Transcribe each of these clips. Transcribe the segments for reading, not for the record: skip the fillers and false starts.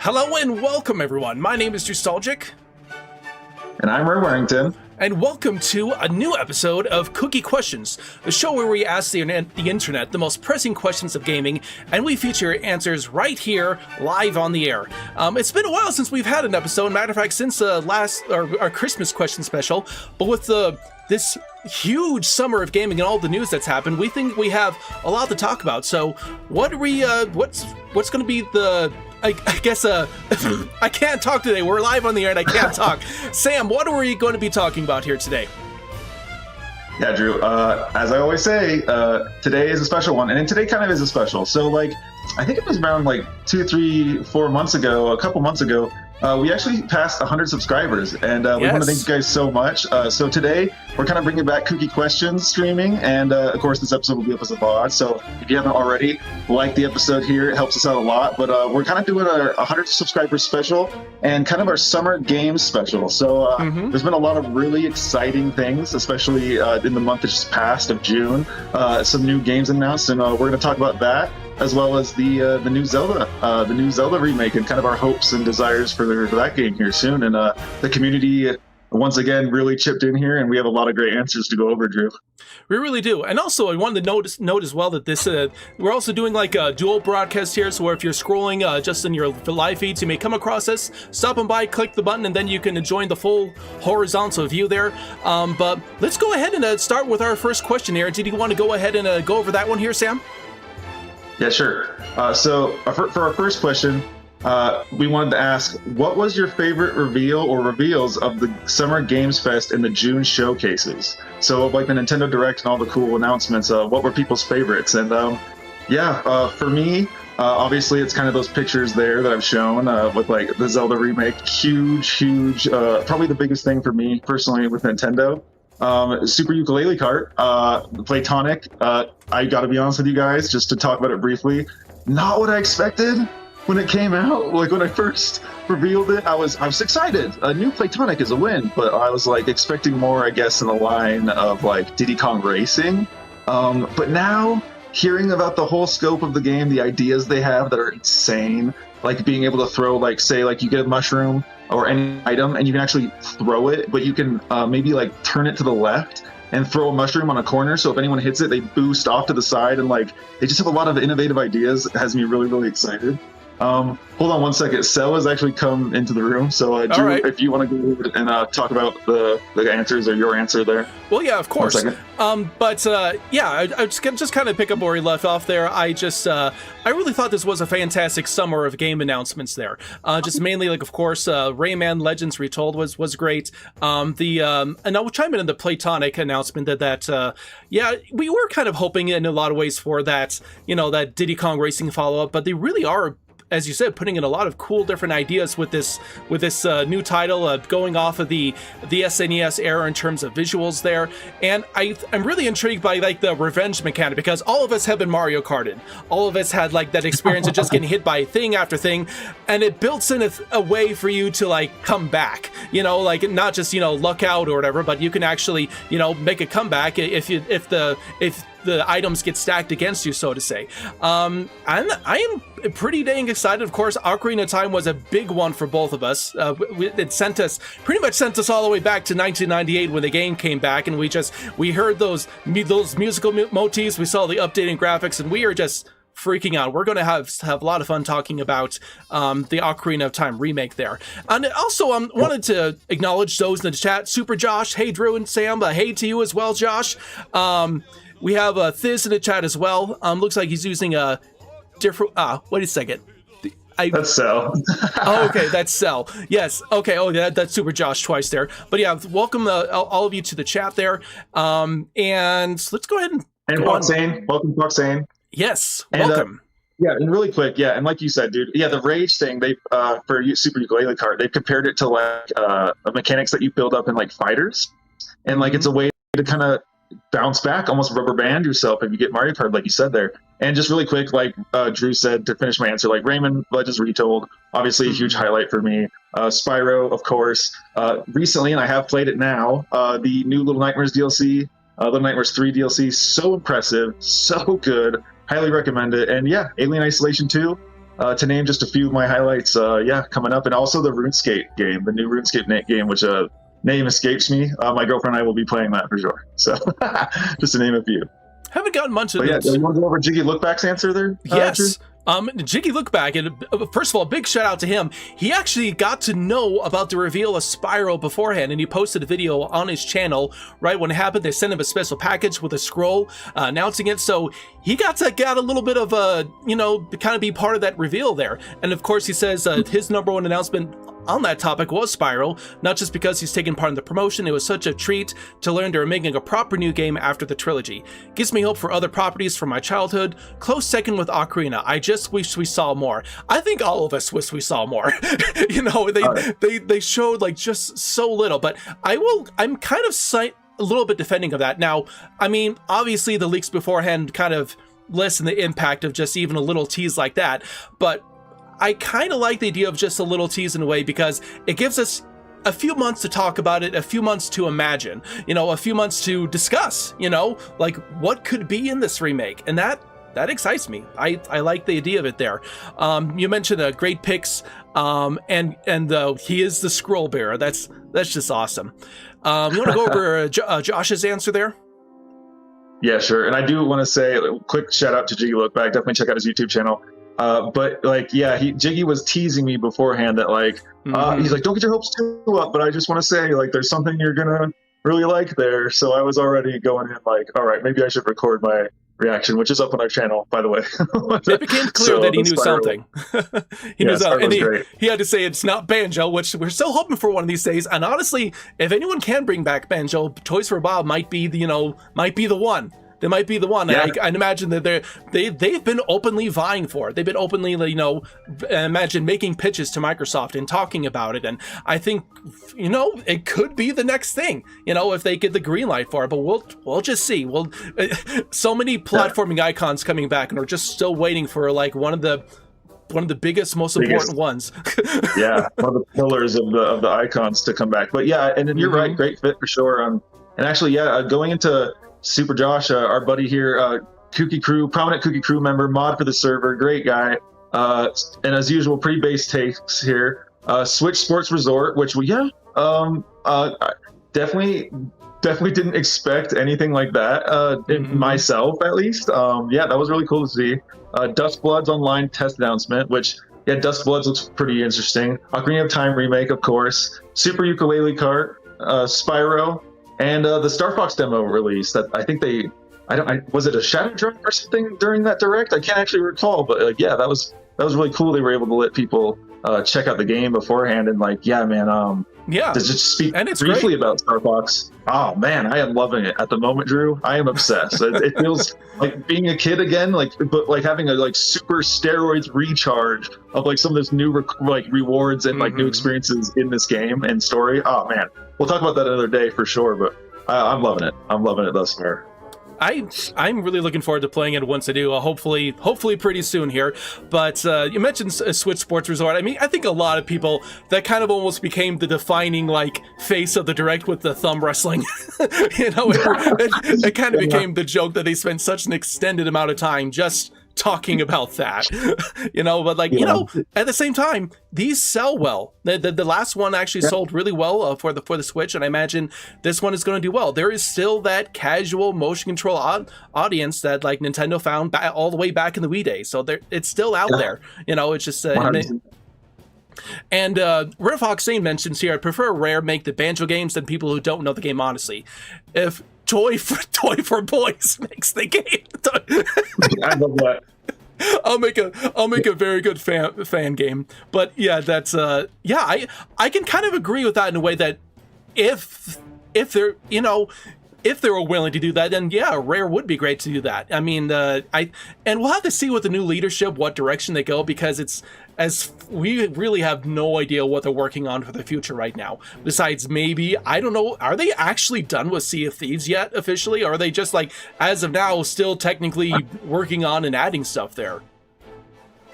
Hello and welcome, everyone. My name is Nostalgic. And I'm RareWarington. And welcome to a new episode of Kooky Questions, the show where we ask the internet the most pressing questions of gaming, and we feature answers right here, live on the air. It's been a while since we've had an episode. Matter of fact, since our Christmas question special. But with this huge summer of gaming and all the news that's happened, we think we have a lot to talk about. So, what are we? What's going to be the? I guess I can't talk today. We're live on the air and I can't talk. Sam, what are we going to be talking about here today? Yeah, Drew, as I always say, today is a special one. And today kind of is a special. So, I think it was around 2, 3, 4 months ago, a couple months ago, we actually passed 100 subscribers. And we want to thank you guys so much. So today, we're kind of bringing back Kooky Questions streaming. And, of course, this episode will be up as a VOD. So if you haven't already, like the episode here. It helps us out a lot. But we're kind of doing our 100 subscribers special and kind of our summer games special. So there's been a lot of really exciting things, especially in the month that just passed of June. Some new games announced, and we're going to talk about that, as well as the new Zelda remake, and kind of our hopes and desires for that game here soon. And the community once again really chipped in here, and we have a lot of great answers to go over, Drew. We really do. And also, I wanted to note as well that this we're also doing a dual broadcast here, so where if you're scrolling just in your live feeds, you may come across this, stop and by, click the button, and then you can join the full horizontal view there. But let's go ahead and start with our first question here. Did you want to go ahead and go over that one here, Sam? Yeah, sure. So for our first question, we wanted to ask, what was your favorite reveal or reveals of the Summer Games Fest in the June showcases? So the Nintendo Direct and all the cool announcements, what were people's favorites? And for me, obviously it's kind of those pictures there that I've shown with the Zelda Remake. Huge, probably the biggest thing for me personally with Nintendo. Super Yooka-Laylee cart, Platonic. I gotta be honest with you guys, just to talk about it briefly, not what I expected when it came out. When I first revealed it, I was excited. A new Platonic is a win, but I was expecting more, I guess, in the line of Diddy Kong Racing. But now, hearing about the whole scope of the game, the ideas they have that are insane, being able to throw, say, you get a mushroom or any item and you can actually throw it, but you can maybe turn it to the left and throw a mushroom on a corner, so if anyone hits it, they boost off to the side, and they just have a lot of innovative ideas. It has me really excited. Hold on one second. Cell has actually come into the room, so Drew, if you want to go over and talk about the answers or your answer there. Well, yeah, of course. I just kind of pick up where we left off there. I really thought this was a fantastic summer of game announcements there. Just mainly, of course, Rayman Legends Retold was great. And I'll chime in on the Platonic announcement that we were kind of hoping in a lot of ways for that, that Diddy Kong Racing follow-up, but they really are, as you said, putting in a lot of cool different ideas with this new title, going off of the SNES era in terms of visuals there. And I'm really intrigued by the revenge mechanic, because all of us have been Mario Karted. All of us had that experience of just getting hit by thing after thing, and it builds in a way for you to come back. Not just luck out or whatever, but you can actually make a comeback if the items get stacked against you, so to say. And I am pretty dang excited. Of course, Ocarina of Time was a big one for both of us. It pretty much sent us all the way back to 1998 when the game came back, and we heard those musical motifs, we saw the updating graphics, and we are just freaking out. We're going to have a lot of fun talking about the Ocarina of Time remake there. And also, wanted to acknowledge those in the chat. Super Josh, hey Drew and Sam, hey to you as well, Josh. We have Thiz in the chat as well. Looks like he's using a different... wait a second. That's Cell. Oh, okay, that's Cell. Yes, okay. Oh, that's Super Josh twice there. But yeah, welcome all of you to the chat there. And let's go ahead and Foxane. Welcome, Foxane. Yes, and, welcome. And really quick, and like you said, dude, the Rage thing, they for Super Yooka-Laylee cart, they've compared it to mechanics that you build up in fighters, and it's a way to kind of bounce back, almost rubber band yourself if you get Mario Kart, like you said there. And just really quick, Drew said to finish my answer, Rayman Legends Retold, obviously a huge highlight for me. Spyro, of course. Recently, and I have played it now, the new Little Nightmares DLC, Little Nightmares 3 DLC, so impressive, so good. Highly recommend it. And Alien Isolation 2, to name just a few of my highlights, coming up, and also the RuneScape game, the new RuneScape game, which name escapes me. My girlfriend and I will be playing that for sure. So just to name a few. Haven't gotten much of But yeah, this. do you want to go over Jiggy Lookback's answer there? Yes. Drew? Jiggy Lookback, and first of all, big shout out to him. He actually got to know about the reveal of Spyro beforehand, and he posted a video on his channel right when it happened. They sent him a special package with a scroll announcing it, so he got to get a little bit of a, kind of be part of that reveal there. And of course, he says his number one announcement on that topic was Spyro, not just because he's taken part in the promotion. It was such a treat to learn they're making a proper new game after the trilogy. Gives me hope for other properties from my childhood. Close second with Ocarina. I just wish we saw more. I think all of us wish we saw more. They showed like just so little, but I'm kind of a little bit defending of that. Now, I mean, obviously the leaks beforehand kind of lessen the impact of just even a little tease like that, but I kind of like the idea of just a little tease in a way, because it gives us a few months to talk about it, a few months to imagine, a few months to discuss, like what could be in this remake. And that excites me. I like the idea of it there. You mentioned great picks, and he is the scroll bearer. That's just awesome. You want to go over Josh's answer there? Yeah, sure. And I do want to say a quick shout out to Jiggy Lookback. Definitely check out his YouTube channel. But Jiggy was teasing me beforehand that he's like, don't get your hopes too up, but I just want to say there's something you're gonna really like there. So I was already going in all right, maybe I should record my reaction, which is up on our channel, by the way. It became clear that he knew something. He knew something, and he had to say it's not Banjo, which we're still hoping for one of these days. And honestly, if anyone can bring back Banjo, Toys for Bob might be the one. They might be the one. Yeah. I'd imagine that they've been openly vying for it. They've been openly, imagine making pitches to Microsoft and talking about it. And I think, it could be the next thing, if they get the green light for it. But we'll just see. So many platforming icons coming back, and we're just still waiting for one of the biggest, most important ones. Yeah, one of the pillars of the icons to come back. But yeah, and then you're right, great fit for sure. And actually, going into Super Josh, our buddy here, prominent Kooky Crew member, mod for the server, great guy. And as usual, pretty base takes here. Switch Sports Resort, which definitely didn't expect anything like that. Myself, at least. That was really cool to see. Dust Bloods Online test announcement, which Dust Bloods looks pretty interesting. Ocarina of Time remake, of course. Super Yooka-Laylee Kart, Spyro. And the Star Fox demo release that I think was it a shadow drop or something during that direct? I can't actually recall, but that was really cool. They were able to let people check out the game beforehand and to just speak briefly about Star Fox. Oh man, I am loving it at the moment, Drew. I am obsessed. It feels like being a kid again, but having a super steroids recharge of some of those new rewards and new experiences in this game and story. Oh man, we'll talk about that another day for sure. But I'm loving it. I'm loving it thus far. I'm really looking forward to playing it once I do. Hopefully pretty soon here. But you mentioned Switch Sports Resort. I mean, I think a lot of people, that kind of almost became the defining face of the direct with the thumb wrestling. It kind of became the joke that they spent such an extended amount of time just talking about that. But at the same time, these sell well. The last one actually sold really well for the Switch, and I imagine this one is going to do well. There is still that casual motion control audience that Nintendo found all the way back in the Wii days, so it's still out there. It's just and Rare Fox Sane mentions here, I prefer Rare make the Banjo games than people who don't know the game honestly. If Toy for Boys makes the game, I love that. I'll make a very good fan game. But that's I can kind of agree with that in a way that if they're if they were willing to do that, then Rare would be great to do that. I mean, and we'll have to see with the new leadership what direction they go, because we really have no idea what they're working on for the future right now. Besides, maybe, I don't know, are they actually done with Sea of Thieves yet officially? Or are they just as of now, still technically working on and adding stuff there?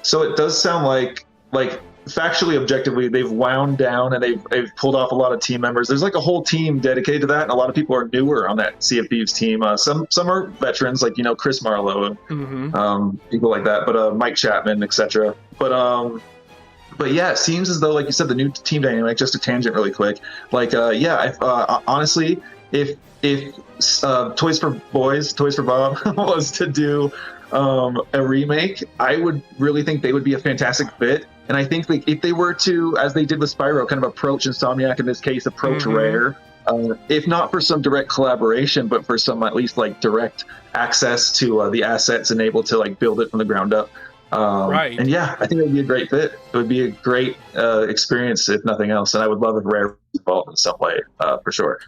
So it does sound like like factually, objectively, they've wound down and they've pulled off a lot of team members. There's like a whole team dedicated to that, and a lot of people are newer on that Sea of Thieves team. Some are veterans, like Chris Marlowe and people like that, but Mike Chapman, etc. But yeah, it seems as though, like you said, the new team dynamic. Just a tangent, really quick. Like honestly, if Toys for Bob was to do a remake, I would really think they would be a fantastic fit. And I think like if they were to, as they did with Spyro, kind of approach Insomniac in this case, approach Rare, if not for some direct collaboration, but for some at least like direct access to the assets and able to like build it from the ground up. Right. And yeah, I think it would be a great fit. It would be a great experience, if nothing else. And I would love if Rare was involved in some way, for sure.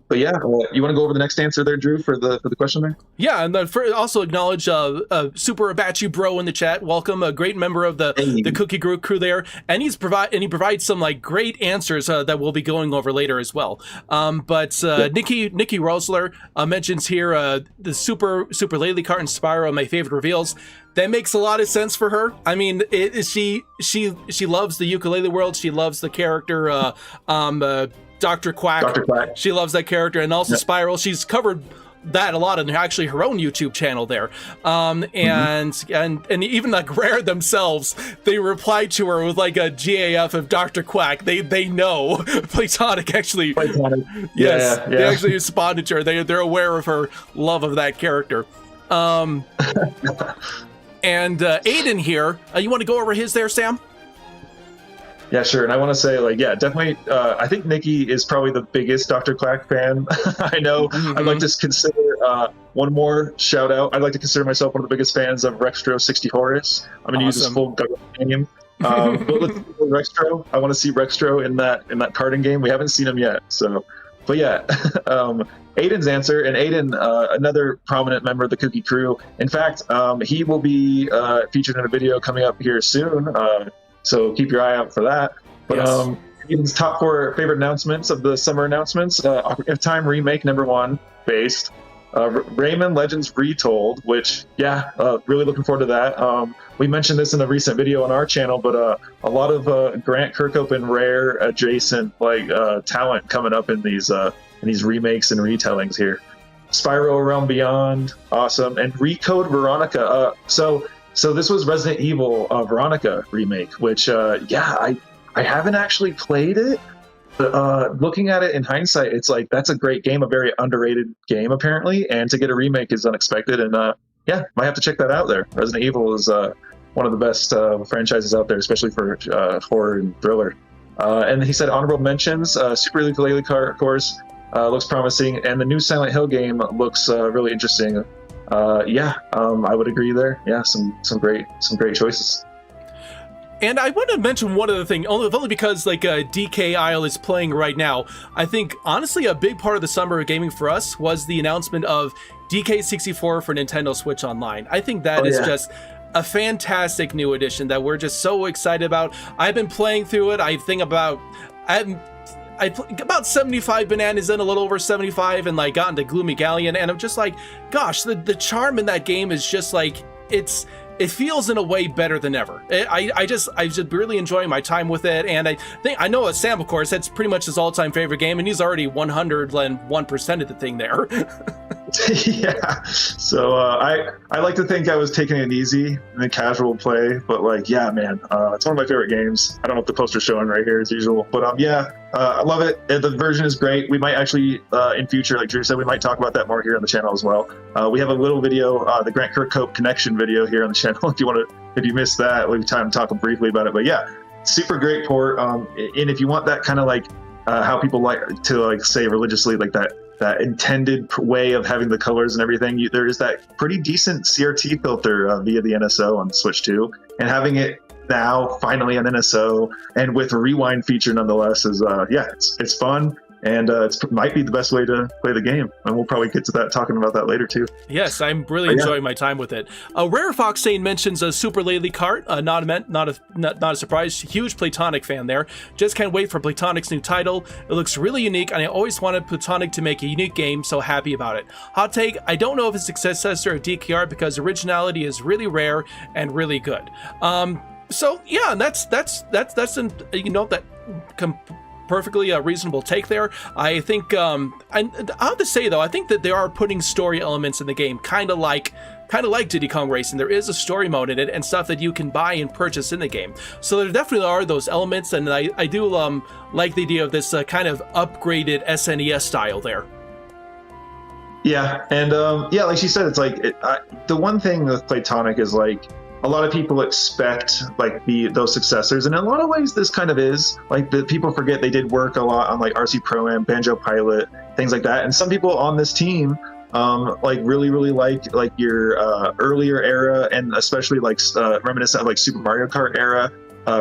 But yeah, you want to go over the next answer there, Drew, for the question there? Yeah, and also acknowledge Super Abachi Bro in the chat. Welcome, a great member of the Kooky crew there, and he provides some like great answers that we'll be going over later as well. Nikki Rosler mentions here the Super Laylee cart and Spyro, my favorite reveals. That makes a lot of sense for her. I mean, she loves the Yooka-Laylee world. She loves the character Dr. Quack. She loves that character, and also Spiral. She's covered that a lot in actually her own YouTube channel there. And even like Rare themselves, they replied to her with like a GAF of Dr. Quack. They know Platonic actually. Yes, they actually responded to her. They're aware of her love of that character. And Aiden here, you want to go over his there, Sam? Yeah, sure. And I want to say, like, yeah, definitely. I think Nikki is probably the biggest Dr. Quack fan I know. I'd like to consider one more shout out. I'd like to consider myself one of the biggest fans of Rextro 60 Horus. I'm going to use his full government name. But let's go Rextro. I want to see Rextro in that karting game. We haven't seen him yet. So, but yeah, Aiden's answer, and Aiden, another prominent member of the Kooky crew. In fact, he will be featured in a video coming up here soon. So keep your eye out for that. But Aiden's top 4 favorite announcements of the summer announcements: Ocarina of Time Remake #1 based, Rayman Legends Retold, which really looking forward to that. We mentioned this in a recent video on our channel, but a lot of Grant Kirkhope and Rare adjacent talent coming up in these remakes and retellings here. Spyro Realm Beyond, awesome, and Recode Veronica. So this was Resident Evil Veronica remake, which I haven't actually played it, but looking at it in hindsight, it's like that's a great game, a very underrated game apparently, and to get a remake is unexpected. And might have to check that out there. Resident Evil is one of the best franchises out there, especially for horror and thriller. And he said honorable mentions: Super Yooka-Laylee Cart, of course, looks promising, and the new Silent Hill game looks really interesting. I would agree there. Yeah, some great choices. And I want to mention one other thing, only because like DK Isle is playing right now. I think honestly a big part of the summer of gaming for us was the announcement of DK64 for Nintendo Switch Online. I think that is just a fantastic new addition that we're just so excited about. I've been playing through it. I think about 75 bananas in, a little over 75, and like got into Gloomy Galleon, and I'm just like, gosh, the charm in that game is just like it feels in a way better than ever. I just really enjoying my time with it, and I know Sam, of course, that's pretty much his all-time favorite game, and he's already 101% of the thing there. Yeah, so I like to think I was taking it easy in a casual play, but like, yeah, man, it's one of my favorite games. I don't know if the poster's showing right here as usual, but I love it. The version is great. We might actually in future, like Drew said, we might talk about that more here on the channel as well. We have a little video, the Grant Kirkhope connection video here on the channel. If you missed that, we'll have time to talk briefly about it. But yeah, super great port. And if you want that kind of like how people like to like say religiously, like that intended way of having the colors and everything, there is that pretty decent CRT filter via the NSO on Switch 2, and having it now finally on NSO and with a rewind feature nonetheless is it's fun, and it might be the best way to play the game, and we'll probably get to that, talking about that later too. Yes, I'm really enjoying my time with it. Rare Foxane mentions a Super Laylee cart. Not a surprise. Huge Platonic fan there. Just can't wait for Platonic's new title. It looks really unique, and I always wanted Platonic to make a unique game, so happy about it. Hot take: I don't know if it's a successor of DKR because originality is really rare and really good. So yeah, and that's an, that perfectly reasonable take there. I think I have to say though, I think that they are putting story elements in the game, kind of like Diddy Kong Racing. There is a story mode in it and stuff that you can buy and purchase in the game. So there definitely are those elements, and I do like the idea of this kind of upgraded SNES style there. Yeah, and like she said, it's like the one thing with Playtonic is like a lot of people expect like those successors, and in a lot of ways this kind of is like the people forget they did work a lot on like RC Pro-Am, Banjo Pilot, things like that, and some people on this team like really like your earlier era, and especially like reminiscent of like Super Mario Kart era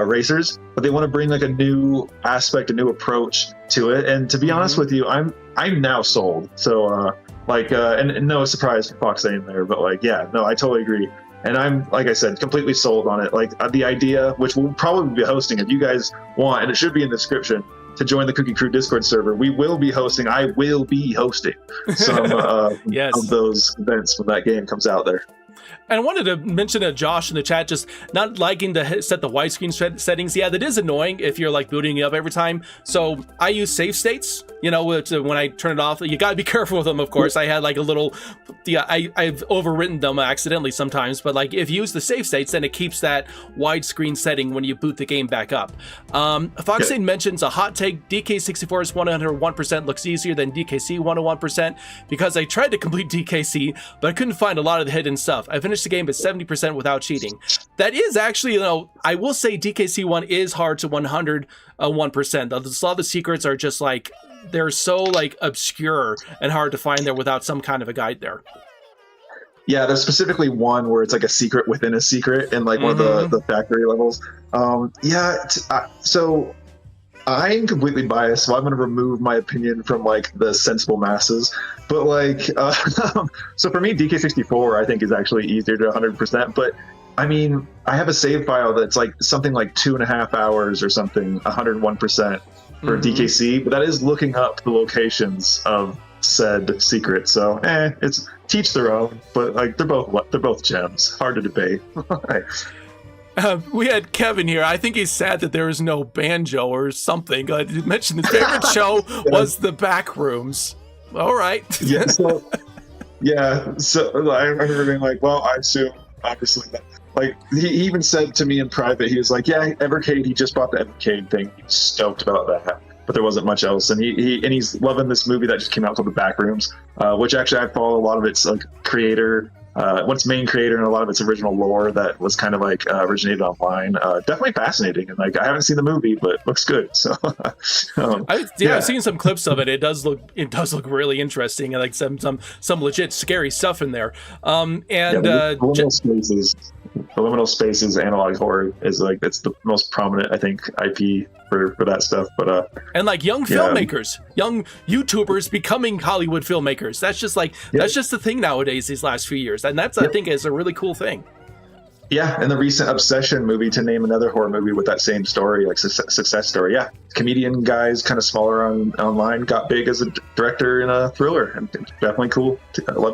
racers, but they want to bring like a new aspect, a new approach to it. And to be honest with you, I'm now sold. So and no surprise for Fox saying there, but like, yeah, no, I totally agree. And I'm, like I said, completely sold on it. Like the idea, which we'll probably be hosting if you guys want, and it should be in the description, to join the Kooky Crew Discord server. I will be hosting some yes. of those events when that game comes out there. And I wanted to mention to Josh in the chat, just not liking to set the widescreen settings. Yeah, that is annoying if you're like booting it up every time. So I use save states, when I turn it off. You gotta be careful with them, of course. I had like a little, I've overwritten them accidentally sometimes, but like if you use the save states, then it keeps that widescreen setting when you boot the game back up. Foxane mentions a hot take: DK64's 101% looks easier than DKC 101%, because I tried to complete DKC, but I couldn't find a lot of the hidden stuff. I finished the game at 70% without cheating. That is actually, I will say DKC 1 is hard to 101%. A lot of the secrets are just like, they're so like obscure and hard to find there without some kind of a guide there. Yeah, there's specifically one where it's like a secret within a secret in like one of the factory levels. So I'm completely biased, so I'm going to remove my opinion from like the sensible masses. But like, so for me, DK64 I think is actually easier to 100%. But I mean, I have a save file that's like something like 2.5 hours or something, 101% for DKC. But that is looking up the locations of said secret. So it's teach their own. But like they're both gems. Hard to debate. We had Kevin here. I think he's sad that there is no banjo or something. He mentioned his favorite show was The Backrooms. All right. Yeah. So I remember being like, well, I assume obviously that. Like he even said to me in private, he was like, yeah, Evercade. He just bought the Evercade thing. He was stoked about that. But there wasn't much else, and he's loving this movie that just came out called The Backrooms, which actually I follow a lot of its like creator. Its main creator and a lot of its original lore that was kind of like originated online. Definitely fascinating, and like I haven't seen the movie, but it looks good. So I've seen some clips of it. It does look really interesting, and like some legit scary stuff in there. Liminal Spaces analog horror is like it's the most prominent, I think, IP for that stuff. But and like young filmmakers, young YouTubers becoming Hollywood filmmakers. That's just the thing nowadays these last few years, and that's I think is a really cool thing. Yeah, and the recent Obsession movie, to name another horror movie with that same story, like success story. Yeah, comedian guys, kind of smaller online, got big as a director in a thriller, and definitely cool.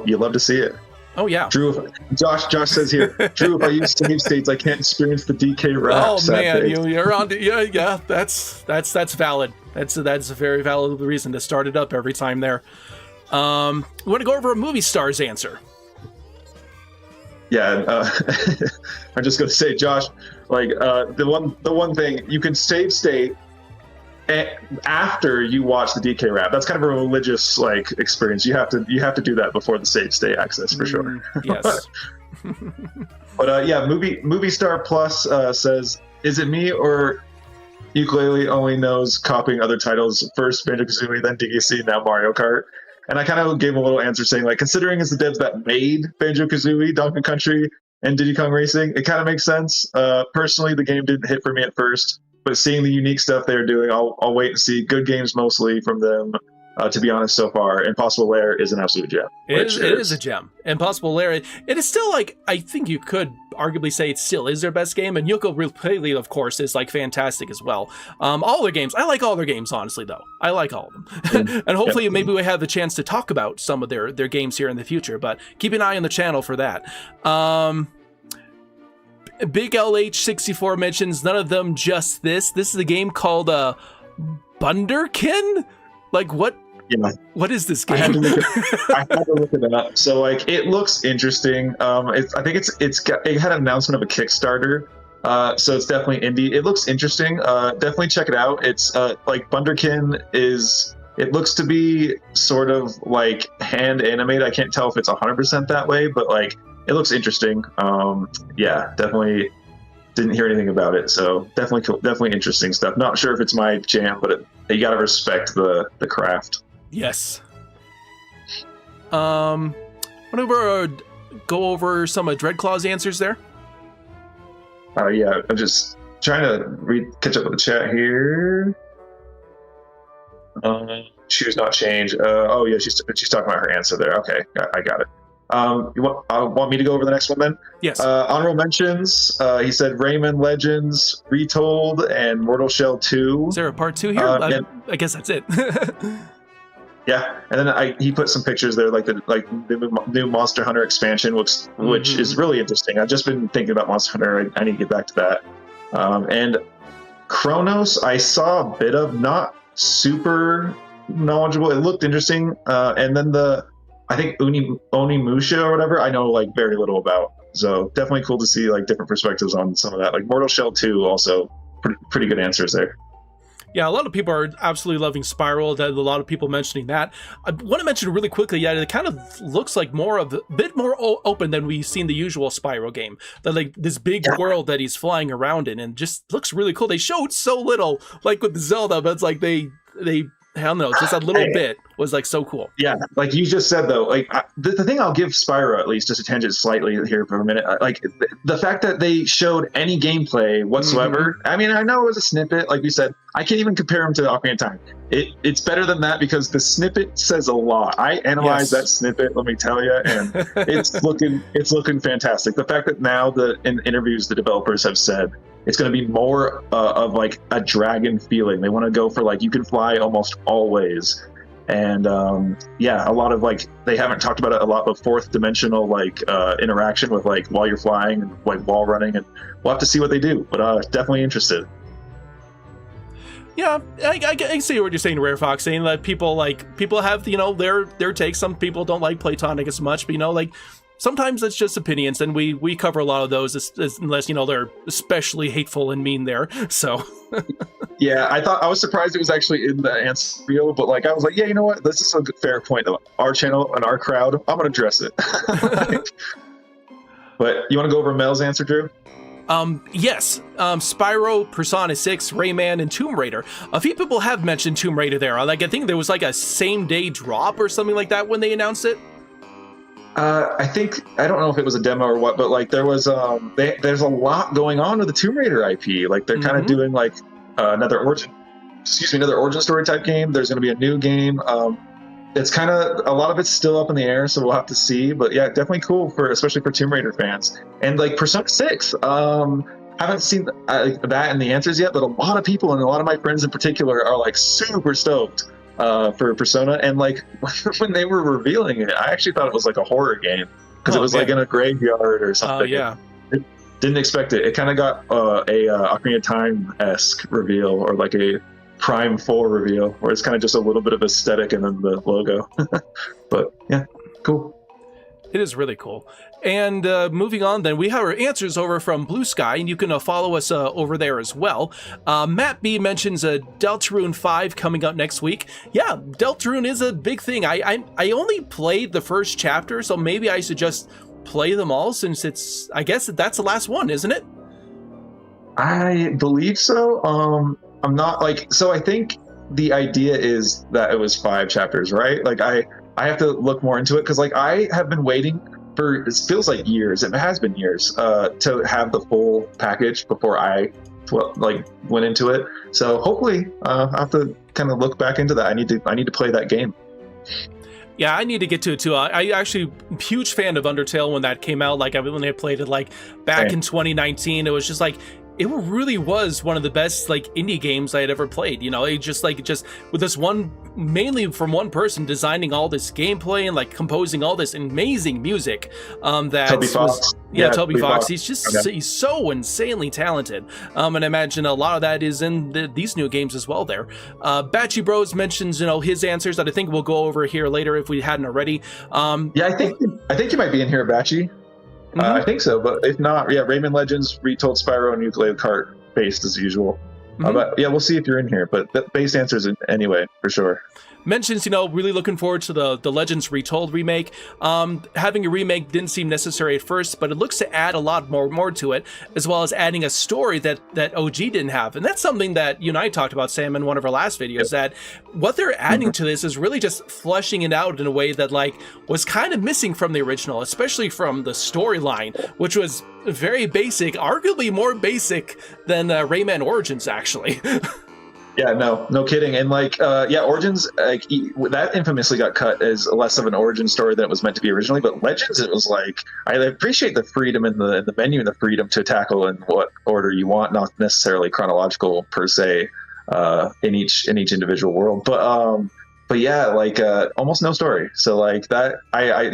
You love to see it. Oh yeah, Drew. Josh says here, Drew, if I use save states, I can't experience the DK rap. Oh man, you're on. Yeah. That's valid. That's a very valid reason to start it up every time there. We want to go over a movie star's answer. Yeah, I'm just gonna say, Josh, like the one thing you can save state after you watch the DK rap. That's kind of a religious like experience. You have to do that before the save state access for sure. Yes. But Movie Star Plus says, is it me or Yooka-Laylee only knows copying other titles? First Banjo-Kazooie, then DKC, now Mario Kart. And I kind of gave a little answer saying, like, considering it's the devs that made Banjo-Kazooie, Donkey Country, and Diddy Kong Racing, it kind of makes sense. Personally, the game didn't hit for me at first, but seeing the unique stuff they're doing, I'll wait and see. Good games mostly from them, to be honest, so far. Impossible Lair is an absolute gem. It is a gem. Impossible Lair, it is still, like, I think you could arguably say it still is their best game, and Yooka-Laylee, of course, is, like, fantastic as well. All their games, I like all their games, honestly, though. I like all of them. And hopefully maybe we have the chance to talk about some of their games here in the future, but keep an eye on the channel for that. Big LH64 mentions none of them just this. This is a game called Bunderkin? Like what? Yeah. What is this game? I had to look it up. So like, it looks interesting. I think it had an announcement of a Kickstarter. So it's definitely indie. It looks interesting. Definitely check it out. It's like Bunderkin is. It looks to be sort of like hand animated. I can't tell if it's 100% that way, but like it looks interesting. Yeah, definitely didn't hear anything about it. So definitely cool, definitely interesting stuff. Not sure if it's my jam, but you got to respect the craft. Yes. Whenever go over some of Dreadclaw's answers there. Yeah, I'm just trying to catch up with the chat here. Choose not change. Oh yeah, she's talking about her answer there. Okay, I got it. You want me to go over the next one then? Yes. Honorable mentions. He said Rayman Legends Retold and Mortal Shell 2. Is there a part 2 here? I guess that's it. Yeah, and then he put some pictures there, like the new Monster Hunter expansion, which is really interesting. I've just been thinking about Monster Hunter. I need to get back to that. And Chronos, I saw a bit of, not super knowledgeable. It looked interesting. And then I think Onimusha or whatever, I know like very little about. So definitely cool to see like different perspectives on some of that. Like Mortal Shell 2, also pretty good answers there. Yeah, a lot of people are absolutely loving Spiral. A lot of people mentioning that. I want to mention really quickly, yeah, it kind of looks like a bit more open than we've seen the usual Spiral game. That like this big world that he's flying around in, and just looks really cool. They showed so little, like with Zelda, but it's like they I don't know, just a little bit was like so cool. Yeah, like you just said though, like the thing I'll give Spyro, at least just to tangent slightly here for a minute, like the fact that they showed any gameplay whatsoever. I mean, I know it was a snippet, like you said. I can't even compare them to Ocarina of Time. It's better than that because the snippet says a lot. I analyzed that snippet, let me tell you, and it's looking fantastic. The fact that now in interviews the developers have said it's going to be more of like a dragon feeling. They want to go for like you can fly almost always. And yeah, a lot of like, they haven't talked about it a lot, but fourth dimensional like interaction with like while you're flying and like wall running, and we'll have to see what they do, but definitely interested. Yeah, I see what you're saying, Rare Fox, saying that people have, you know, their takes. Some people don't like Platonic as much, but you know, like sometimes it's just opinions, and we cover a lot of those, unless, you know, they're especially hateful and mean there. So yeah, I was surprised it was actually in the answer reel, but like I was like, yeah, you know what, this is a good, fair point though. Our channel and our crowd, I'm gonna address it. But you want to go over Mel's answer, Drew? Yes, Spyro, Persona 6, Rayman, and Tomb Raider. A few people have mentioned Tomb Raider there. Like, I think there was like a same-day drop or something like that when they announced it. I don't know if it was a demo or what, but like there was, there's a lot going on with the Tomb Raider IP. Like they're kind of doing like another origin story type game. There's going to be a new game. It's kind of, a lot of it's still up in the air, so we'll have to see. But yeah, definitely cool especially for Tomb Raider fans. And like Persona 6, haven't seen that in the answers yet, but a lot of people, and a lot of my friends in particular, are like super stoked for Persona. And like when they were revealing it, I actually thought it was like a horror game because it was like in a graveyard or something. Yeah. Didn't expect it. It kind of got a Ocarina of Time-esque reveal, or like a Prime 4 reveal, where it's kind of just a little bit of aesthetic and then the logo. But yeah, cool. It is really cool. And moving on, then, we have our answers over from Blue Sky, and you can follow us over there as well. Matt B mentions Deltarune 5 coming up next week. Yeah, Deltarune is a big thing. I only played the first chapter, so maybe I should just play them all, since I guess that's the last one, isn't it? I believe so. I'm not like, so I think the idea is that it was 5 chapters, right? Like I have to look more into it, because like I have been waiting for, it feels like years, it has been years, to have the full package before I went into it. So hopefully I'll have to kind of look back into that. I need to play that game. Yeah, I need to get to it too. I actually huge fan of Undertale when that came out. Like when I played it like back in 2019, it was just like, it really was one of the best like indie games I had ever played. You know, it just with this one, mainly from one person designing all this gameplay and like composing all this amazing music. That Toby Fox. Toby Fox. He's so insanely talented. And I imagine a lot of that is in these new games as well. There, Batchy Bros mentions his answers that I think we'll go over here later if we hadn't already. I think you might be in here, Batchy. I think so, but if not, Rayman Legends, Retold Spyro, and Yooka-Laylee cart based as usual. But we'll see if you're in here. But the base answers anyway, for sure. Mentions, really looking forward to the Legends Retold remake. Having a remake didn't seem necessary at first, but it looks to add a lot more to it, as well as adding a story that OG didn't have. And that's something that you and I talked about, Sam, in one of our last videos, that what they're adding to this is really just fleshing it out in a way that like was kind of missing from the original, especially from the storyline, which was very basic, arguably more basic than Rayman Origins, actually. Yeah, no kidding. And Origins, that infamously got cut as less of an origin story than it was meant to be originally. But Legends, it was like, I appreciate the freedom in the menu and the freedom to tackle in what order you want, not necessarily chronological per se, in each individual world. But almost no story. So like that,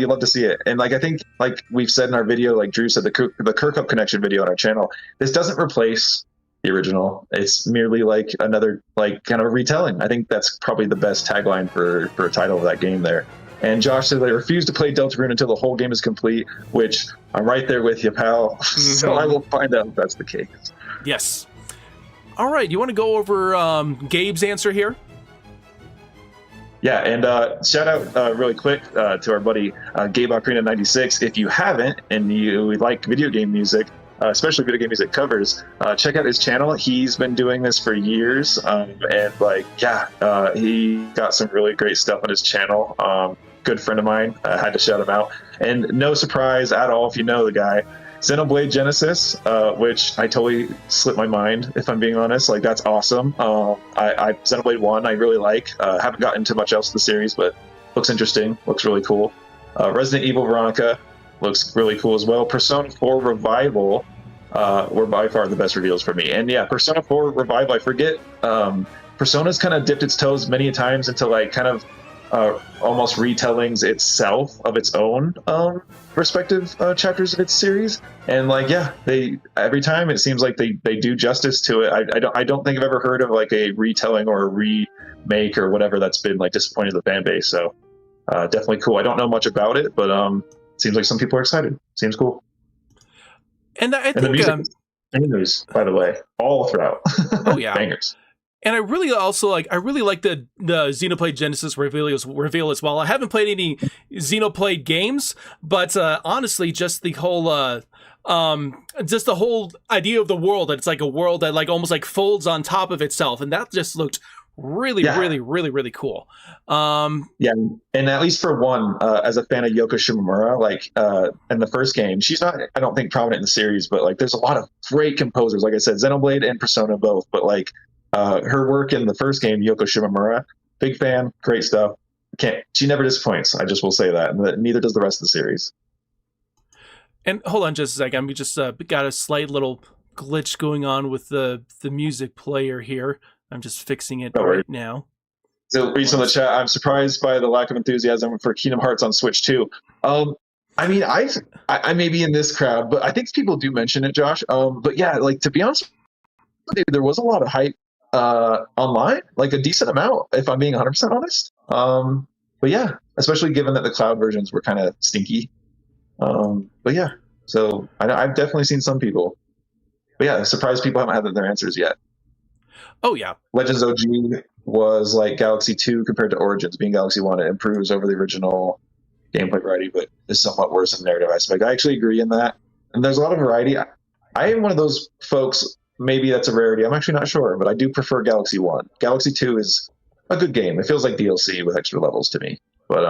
you love to see it. And like I think like we've said in our video, like Drew said, the Kirkup Connection video on our channel, this doesn't replace the original. It's merely like another like kind of a retelling. I think that's probably the best tagline for a title of that game there. And Josh said they refuse to play Deltarune until the whole game is complete, which I'm right there with you, pal. So I will find out if that's the case. Yes. All right, you want to go over Gabe's answer here? Yeah, and shout out really quick to our buddy Gabe Ocarina 96. If you haven't and you like video game music, especially video game music covers, check out his channel. He's been doing this for years, he got some really great stuff on his channel. Good friend of mine, had to shout him out. And no surprise at all if you know the guy, Xenoblade Genesis, which I totally slipped my mind, if I'm being honest. Like, that's awesome. Xenoblade 1 I really like. Haven't gotten into much else of the series, but looks interesting, looks really cool. Resident Evil Veronica looks really cool as well. Persona 4 Revival were by far the best reveals for me. And yeah, Persona 4 Revival, I forget. Persona's kind of dipped its toes many times into like kind of almost retellings itself of its own respective chapters of its series. And like, yeah, they every time it seems like they do justice to it. I don't think I've ever heard of like a retelling or a remake or whatever that's been like disappointing to the fan base. So definitely cool. I don't know much about it, but seems like some people are excited. Seems cool. And I think the music bangers, by the way, all throughout. Oh yeah, bangers. And I really like the Xenoblade Genesis reveal as well. I haven't played any Xenoblade games, but honestly, just the whole idea of the world, that it's like a world that like almost like folds on top of itself, and that just looked really cool. And at least for one, as a fan of Yoko Shimomura, like in the first game, she's not, I don't think, prominent in the series, but like there's a lot of great composers, like I said, Xenoblade and Persona both, but like her work in the first game, Yoko Shimomura, big fan, great stuff. She never disappoints. I just will say that, and neither does the rest of the series. And hold on just a second, we just got a slight little glitch going on with the music player here. I'm just fixing it right now. So, reads in the chat, I'm surprised by the lack of enthusiasm for Kingdom Hearts on Switch 2. I mean, I may be in this crowd, but I think people do mention it, Josh. But yeah, like, to be honest with you, there was a lot of hype online, like a decent amount, if I'm being 100% honest. But yeah, especially given that the cloud versions were kind of stinky. But yeah, so I've definitely seen some people. But yeah, surprised people haven't had their answers yet. Oh yeah, Legends OG was like Galaxy 2 compared to Origins. Being Galaxy 1, it improves over the original gameplay variety, but is somewhat worse in the narrative aspect. I actually agree in that. And there's a lot of variety. I am one of those folks, maybe that's a rarity, I'm actually not sure, but I do prefer Galaxy 1. Galaxy 2 is a good game. It feels like DLC with extra levels to me. But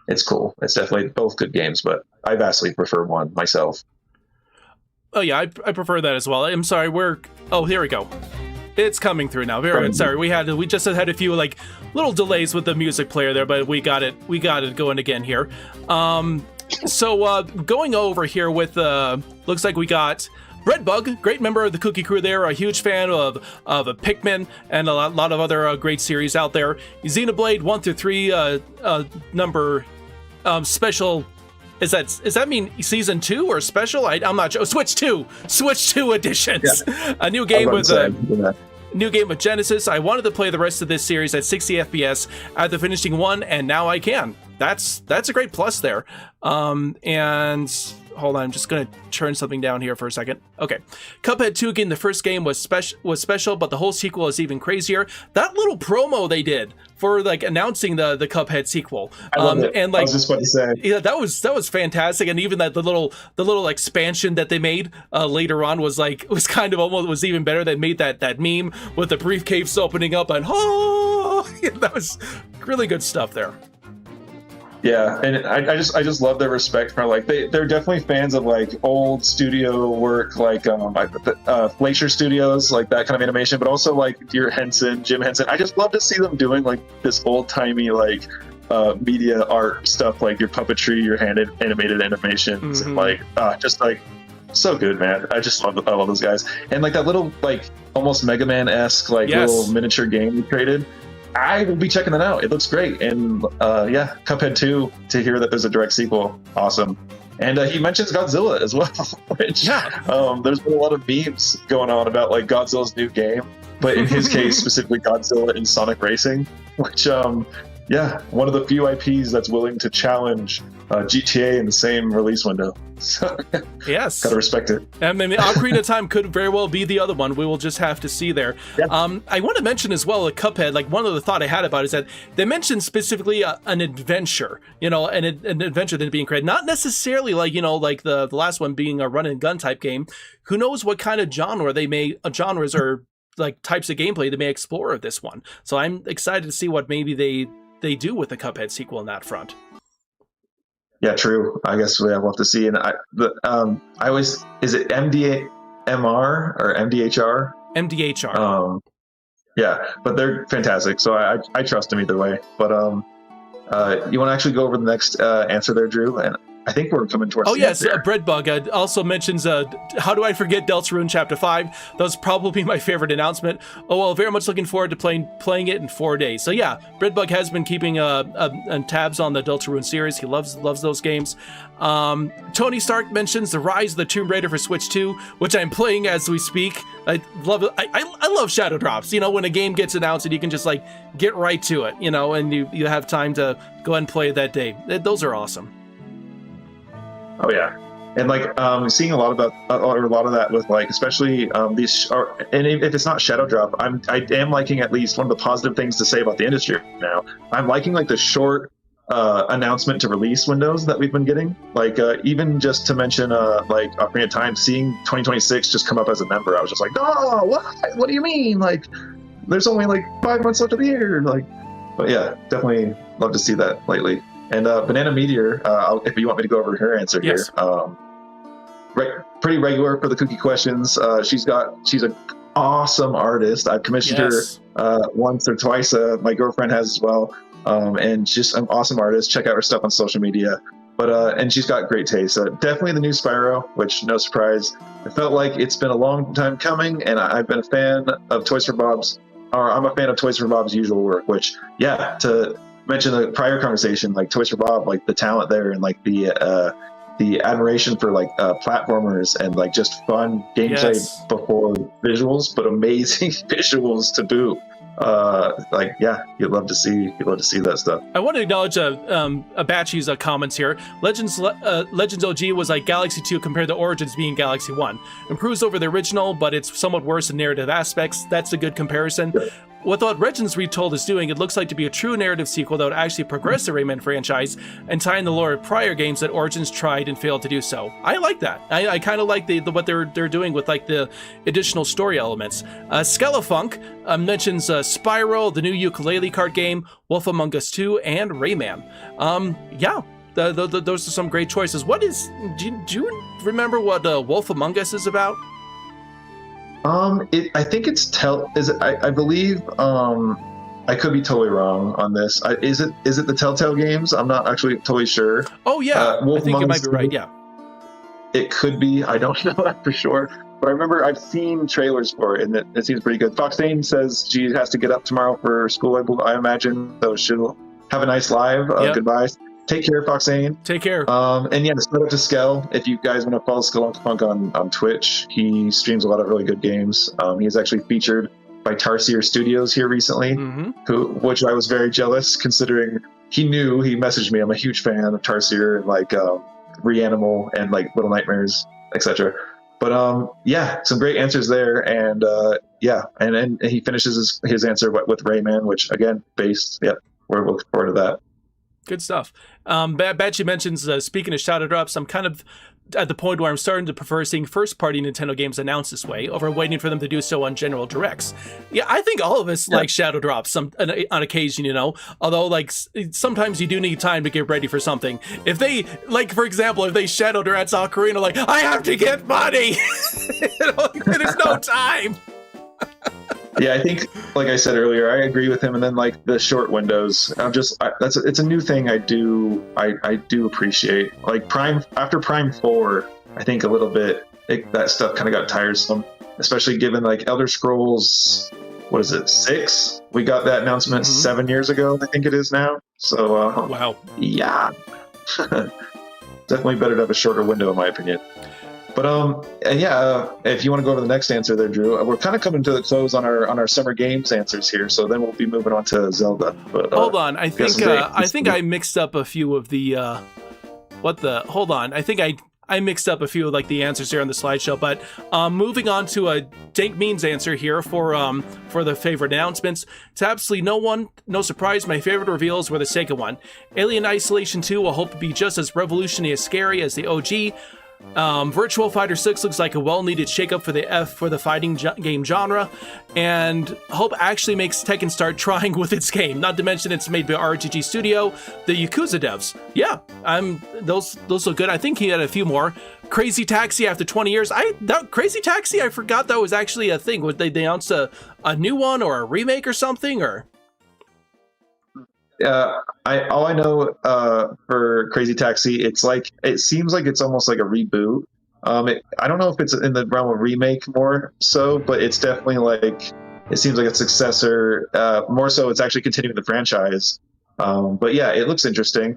it's cool. It's definitely both good games, but I vastly prefer 1 myself. Oh yeah, I prefer that as well. I'm sorry, here we go. It's coming through now. Very good. Sorry, we just had a few like little delays with the music player there, but we got it going again here. So going over here with looks like we got Breadbug, great member of the Kooky crew there, a huge fan of Pikmin and a lot of other great series out there. Xenoblade 1 through 3 number special. Does that mean season 2 or special? I'm not sure. Switch 2 editions. Yeah. A new game with new game with Genesis. I wanted to play the rest of this series at 60 FPS after finishing 1, and now I can. That's a great plus there. And hold on, I'm just gonna turn something down here for a second. Okay, Cuphead 2 again. The first game was special, but the whole sequel is even crazier. That little promo they did for like announcing the Cuphead sequel, I love it. and like I was just about to say, yeah, that was fantastic. And even that the little expansion that they made later on was kind of almost was even better. They made that meme with the briefcase opening up and that was really good stuff there. Yeah, and I just love their respect for like they're definitely fans of like old studio work, like Glacier Studios, like that kind of animation, but also like Jim Henson. I just love to see them doing like this old timey like media art stuff, like your puppetry, your animated animations, and like just like so good, man. I love those guys, and like that little like almost Mega Man-esque like little miniature game we created. I will be checking that out. It looks great. And yeah, Cuphead 2, to hear that there's a direct sequel, awesome. And he mentions Godzilla as well, which there's been a lot of memes going on about like Godzilla's new game, but in his case, specifically Godzilla in Sonic Racing, which one of the few IPs that's willing to challenge GTA in the same release window. So yes, gotta respect it. I mean, Ocarina of Time could very well be the other one. We will just have to see there. Yeah. I want to mention as well, like Cuphead, like one of the thought I had about it is that they mentioned specifically an adventure, an adventure that being created, not necessarily like like the last one being a run and gun type game. Who knows what kind of genres or like types of gameplay they may explore of this one. So I'm excited to see what maybe they do with the Cuphead sequel in that front. Yeah, true. I guess we'll have to see. And I always, is it MR or MDHR? MDHR. Yeah, but they're fantastic. So I trust them either way. But you want to actually go over the next answer there, Drew? And I think we're coming towards the end there. Breadbug also mentions, how do I forget Deltarune Chapter 5? That was probably my favorite announcement. Oh, well, very much looking forward to playing it in 4 days. So yeah, Breadbug has been keeping tabs on the Deltarune series. He loves those games. Tony Stark mentions the Rise of the Tomb Raider for Switch 2, which I'm playing as we speak. I love it. I love Shadow Drops, when a game gets announced and you can just like get right to it, and you have time to go ahead and play it that day. Those are awesome. Oh yeah, and like seeing a lot of that with like especially these and if it's not Shadow Drop, I am liking at least one of the positive things to say about the industry now. I'm liking like the short announcement to release windows that we've been getting. Like even just to mention like Ocarina of Time, seeing 2026 just come up as a number, I was just like, oh, what do you mean? Like there's only like 5 months left of the year. Like, but yeah, definitely love to see that lately. And Banana Meteor, if you want me to go over her answer here, pretty regular for the Kooky Questions. She's an awesome artist. I've commissioned her once or twice. My girlfriend has as well. And just an awesome artist. Check out her stuff on social media. But and she's got great taste. Definitely the new Spyro, which no surprise. I felt like it's been a long time coming, and I've been a fan of Toys for Bob's. Or I'm a fan of Toys for Bob's usual work. Which to mention the prior conversation, like Toys for Bob, like the talent there and like the admiration for like platformers and like just fun gameplay before visuals, but amazing visuals to boot. You'd love to see that stuff. I want to acknowledge Abachi's comments here. Legends OG was like Galaxy 2 compared to Origins being Galaxy 1. Improves over the original, but it's somewhat worse in narrative aspects. That's a good comparison. Yeah. With what Legends Retold is doing, it looks like to be a true narrative sequel that would actually progress the Rayman franchise and tie in the lore of prior games that Origins tried and failed to do so. I like that. I kind of like what they're doing with like the additional story elements. Skelefunk mentions Spyro, the new Yooka-Laylee card game, Wolf Among Us 2, and Rayman. Those are some great choices. Do you remember what Wolf Among Us is about? I think it's I believe I could be totally wrong on this. Is it the Telltale games? I'm not actually totally sure. Oh yeah, I think you might be right. Yeah. it could be. I don't know that for sure. But I remember I've seen trailers for it, and it seems pretty good. Foxane says she has to get up tomorrow for school, I imagine, so she'll have a nice live. Yep. Goodbye. Take care, Foxane. Take care. And yeah, shout out to Skell. If you guys want to follow Skell Funk on Twitch, he streams a lot of really good games. He's actually featured by Tarsier Studios here recently, which I was very jealous, considering he messaged me. I'm a huge fan of Tarsier and like Reanimal and like Little Nightmares, etc. But yeah, some great answers there, and yeah, and he finishes his answer with Rayman, which again, based. Yep, we're looking forward to that. Good stuff. Batchy mentions, speaking of shadow drops, I'm kind of at the point where I'm starting to prefer seeing first-party Nintendo games announced this way over waiting for them to do so on general directs. Yeah, I think all of us like shadow drops on occasion, you know, although like sometimes you do need time to get ready for something. If they, like for example, if they shadowed Rats Ocarina, like, I have to get money! You know, there's no time! Yeah, I think, like I said earlier, I agree with him. And then like the short windows, it's a new thing I do appreciate. Like after Prime 4, I think a little bit that stuff kind of got tiresome, especially given like Elder Scrolls, what is it, 6? We got that announcement 7 years ago, I think it is now. So wow, yeah, definitely better to have a shorter window, in my opinion. But and yeah, if you want to go over the next answer there, Drew, we're kind of coming to the close on our summer games answers here, so then we'll be moving on to Zelda. But hold on, I think I mixed up a few of the hold on, I think I mixed up a few of like the answers here on the slideshow, but moving on to a Dank Means answer here for the favorite announcements. To absolutely no surprise, my favorite reveals were the Sega one. Alien Isolation 2 will hope to be just as revolutionary as scary as the OG. Virtual Fighter 6 looks like a well-needed shakeup for the fighting game genre, and hope actually makes Tekken start trying with its game. Not to mention it's made by RGG Studio, the Yakuza devs. Yeah, those look good. I think he had a few more. Crazy Taxi after 20 years. Crazy Taxi, I forgot that was actually a thing. Would they announce a new one or a remake or something, or? All I know for Crazy Taxi, it seems like it's almost like a reboot. I don't know if it's in the realm of remake more so, but it's definitely like, it seems like a successor. More so, it's actually continuing the franchise. But yeah, it looks interesting.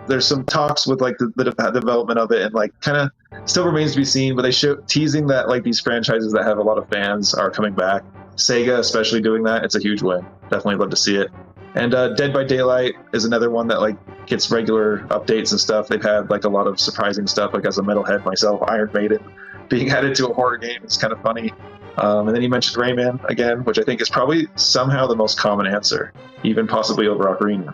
There's some talks with like the development of it, and like kind of still remains to be seen. But they teasing that like these franchises that have a lot of fans are coming back. Sega especially doing that. It's a huge win. Definitely love to see it. And Dead by Daylight is another one that like gets regular updates and stuff. They've had like a lot of surprising stuff. Like as a metalhead myself, Iron Maiden being added to a horror game is kind of funny. And then you mentioned Rayman again, which I think is probably somehow the most common answer, even possibly over Ocarina.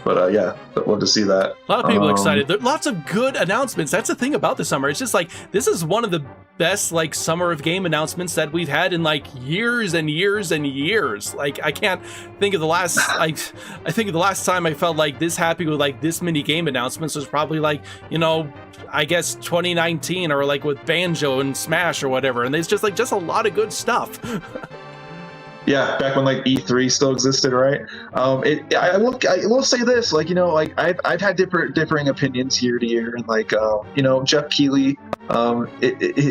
But yeah, love to see that. A lot of people excited. There are lots of good announcements. That's the thing about the summer. It's just like, this is one of the best like summer of game announcements that we've had in like years and years and years. Like I can't think of the last I think of the last time I felt like this happy with like this many game announcements was probably like, you know, I guess 2019 or like with Banjo and Smash or whatever. And there's just a lot of good stuff. Yeah, back when like E3 still existed, right? I will say this, like, you know, like I've had differing opinions year to year, and like you know, Jeff Keighley,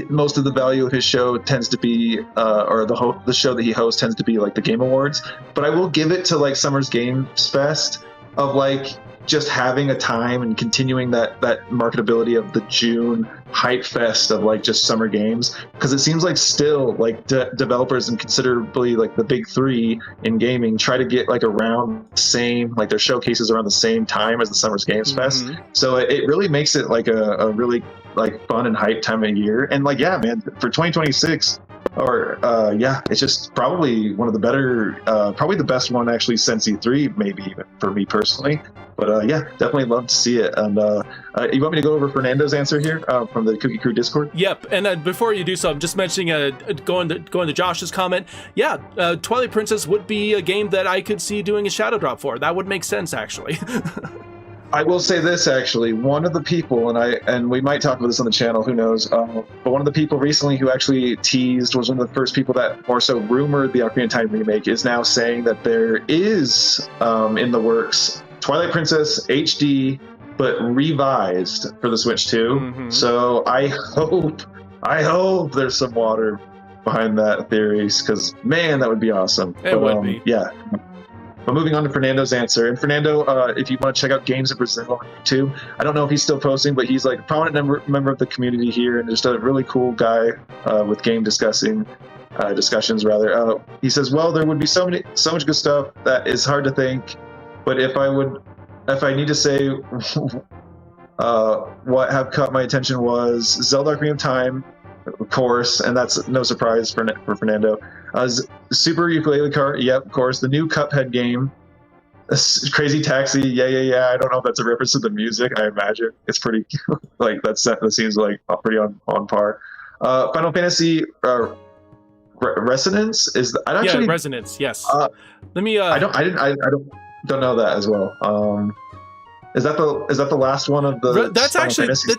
most of the value of his show tends to be or the show that he hosts tends to be like the Game Awards, but I will give it to like Summer's Games Fest of like just having a time and continuing that marketability of the June hype fest of like just summer games, because it seems like still like developers and considerably like the big three in gaming try to get like around the same, like their showcases around the same time as the Summer's Games Fest. So it really makes it like a really like fun and hype time of year. And like, yeah, man, for 2026 or yeah, it's just probably one of the better, probably the best one actually since E3, maybe even for me personally. But yeah, definitely love to see it. And you want me to go over Fernando's answer here from the Kooky Crew Discord? Yep. And before you do so, I'm just mentioning, going to Josh's comment. Yeah, Twilight Princess would be a game that I could see doing a shadow drop for. That would make sense, actually. I will say this, actually. One of the people, and we might talk about this on the channel, who knows, but one of the people recently who actually teased, was one of the first people that more so rumored the Ocarina of Time remake, is now saying that there is in the works Twilight Princess HD but revised for the Switch 2. So I hope there's some water behind that theories, because man, that would be awesome. It would be. Yeah. But moving on to Fernando's answer, and Fernando, if you want to check out Games of Brazil on YouTube, I don't know if he's still posting, but he's like a prominent member of the community here, and just a really cool guy with game discussions. He says, well, there would be so much good stuff that is hard to think, but if I need to say what have caught my attention was Zelda Ocarina of Time, of course, and that's no surprise for Fernando. Super Yooka-Laylee Kart, yep, of course. The new Cuphead game, Crazy Taxi, yeah. I don't know if that's a reference to the music. I imagine it's pretty like that seems like pretty on par. Final Fantasy Resonance is Resonance. Yes. Let me. I don't know that as well. Is that the last one of the? That's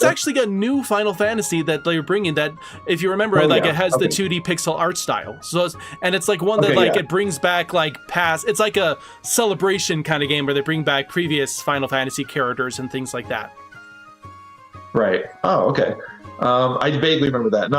actually a new Final Fantasy that they're bringing. That, if you remember, it has the 2D pixel art style. So it's like one that it brings back like past. It's like a celebration kind of game where they bring back previous Final Fantasy characters and things like that. Right. Oh, okay. I vaguely remember that.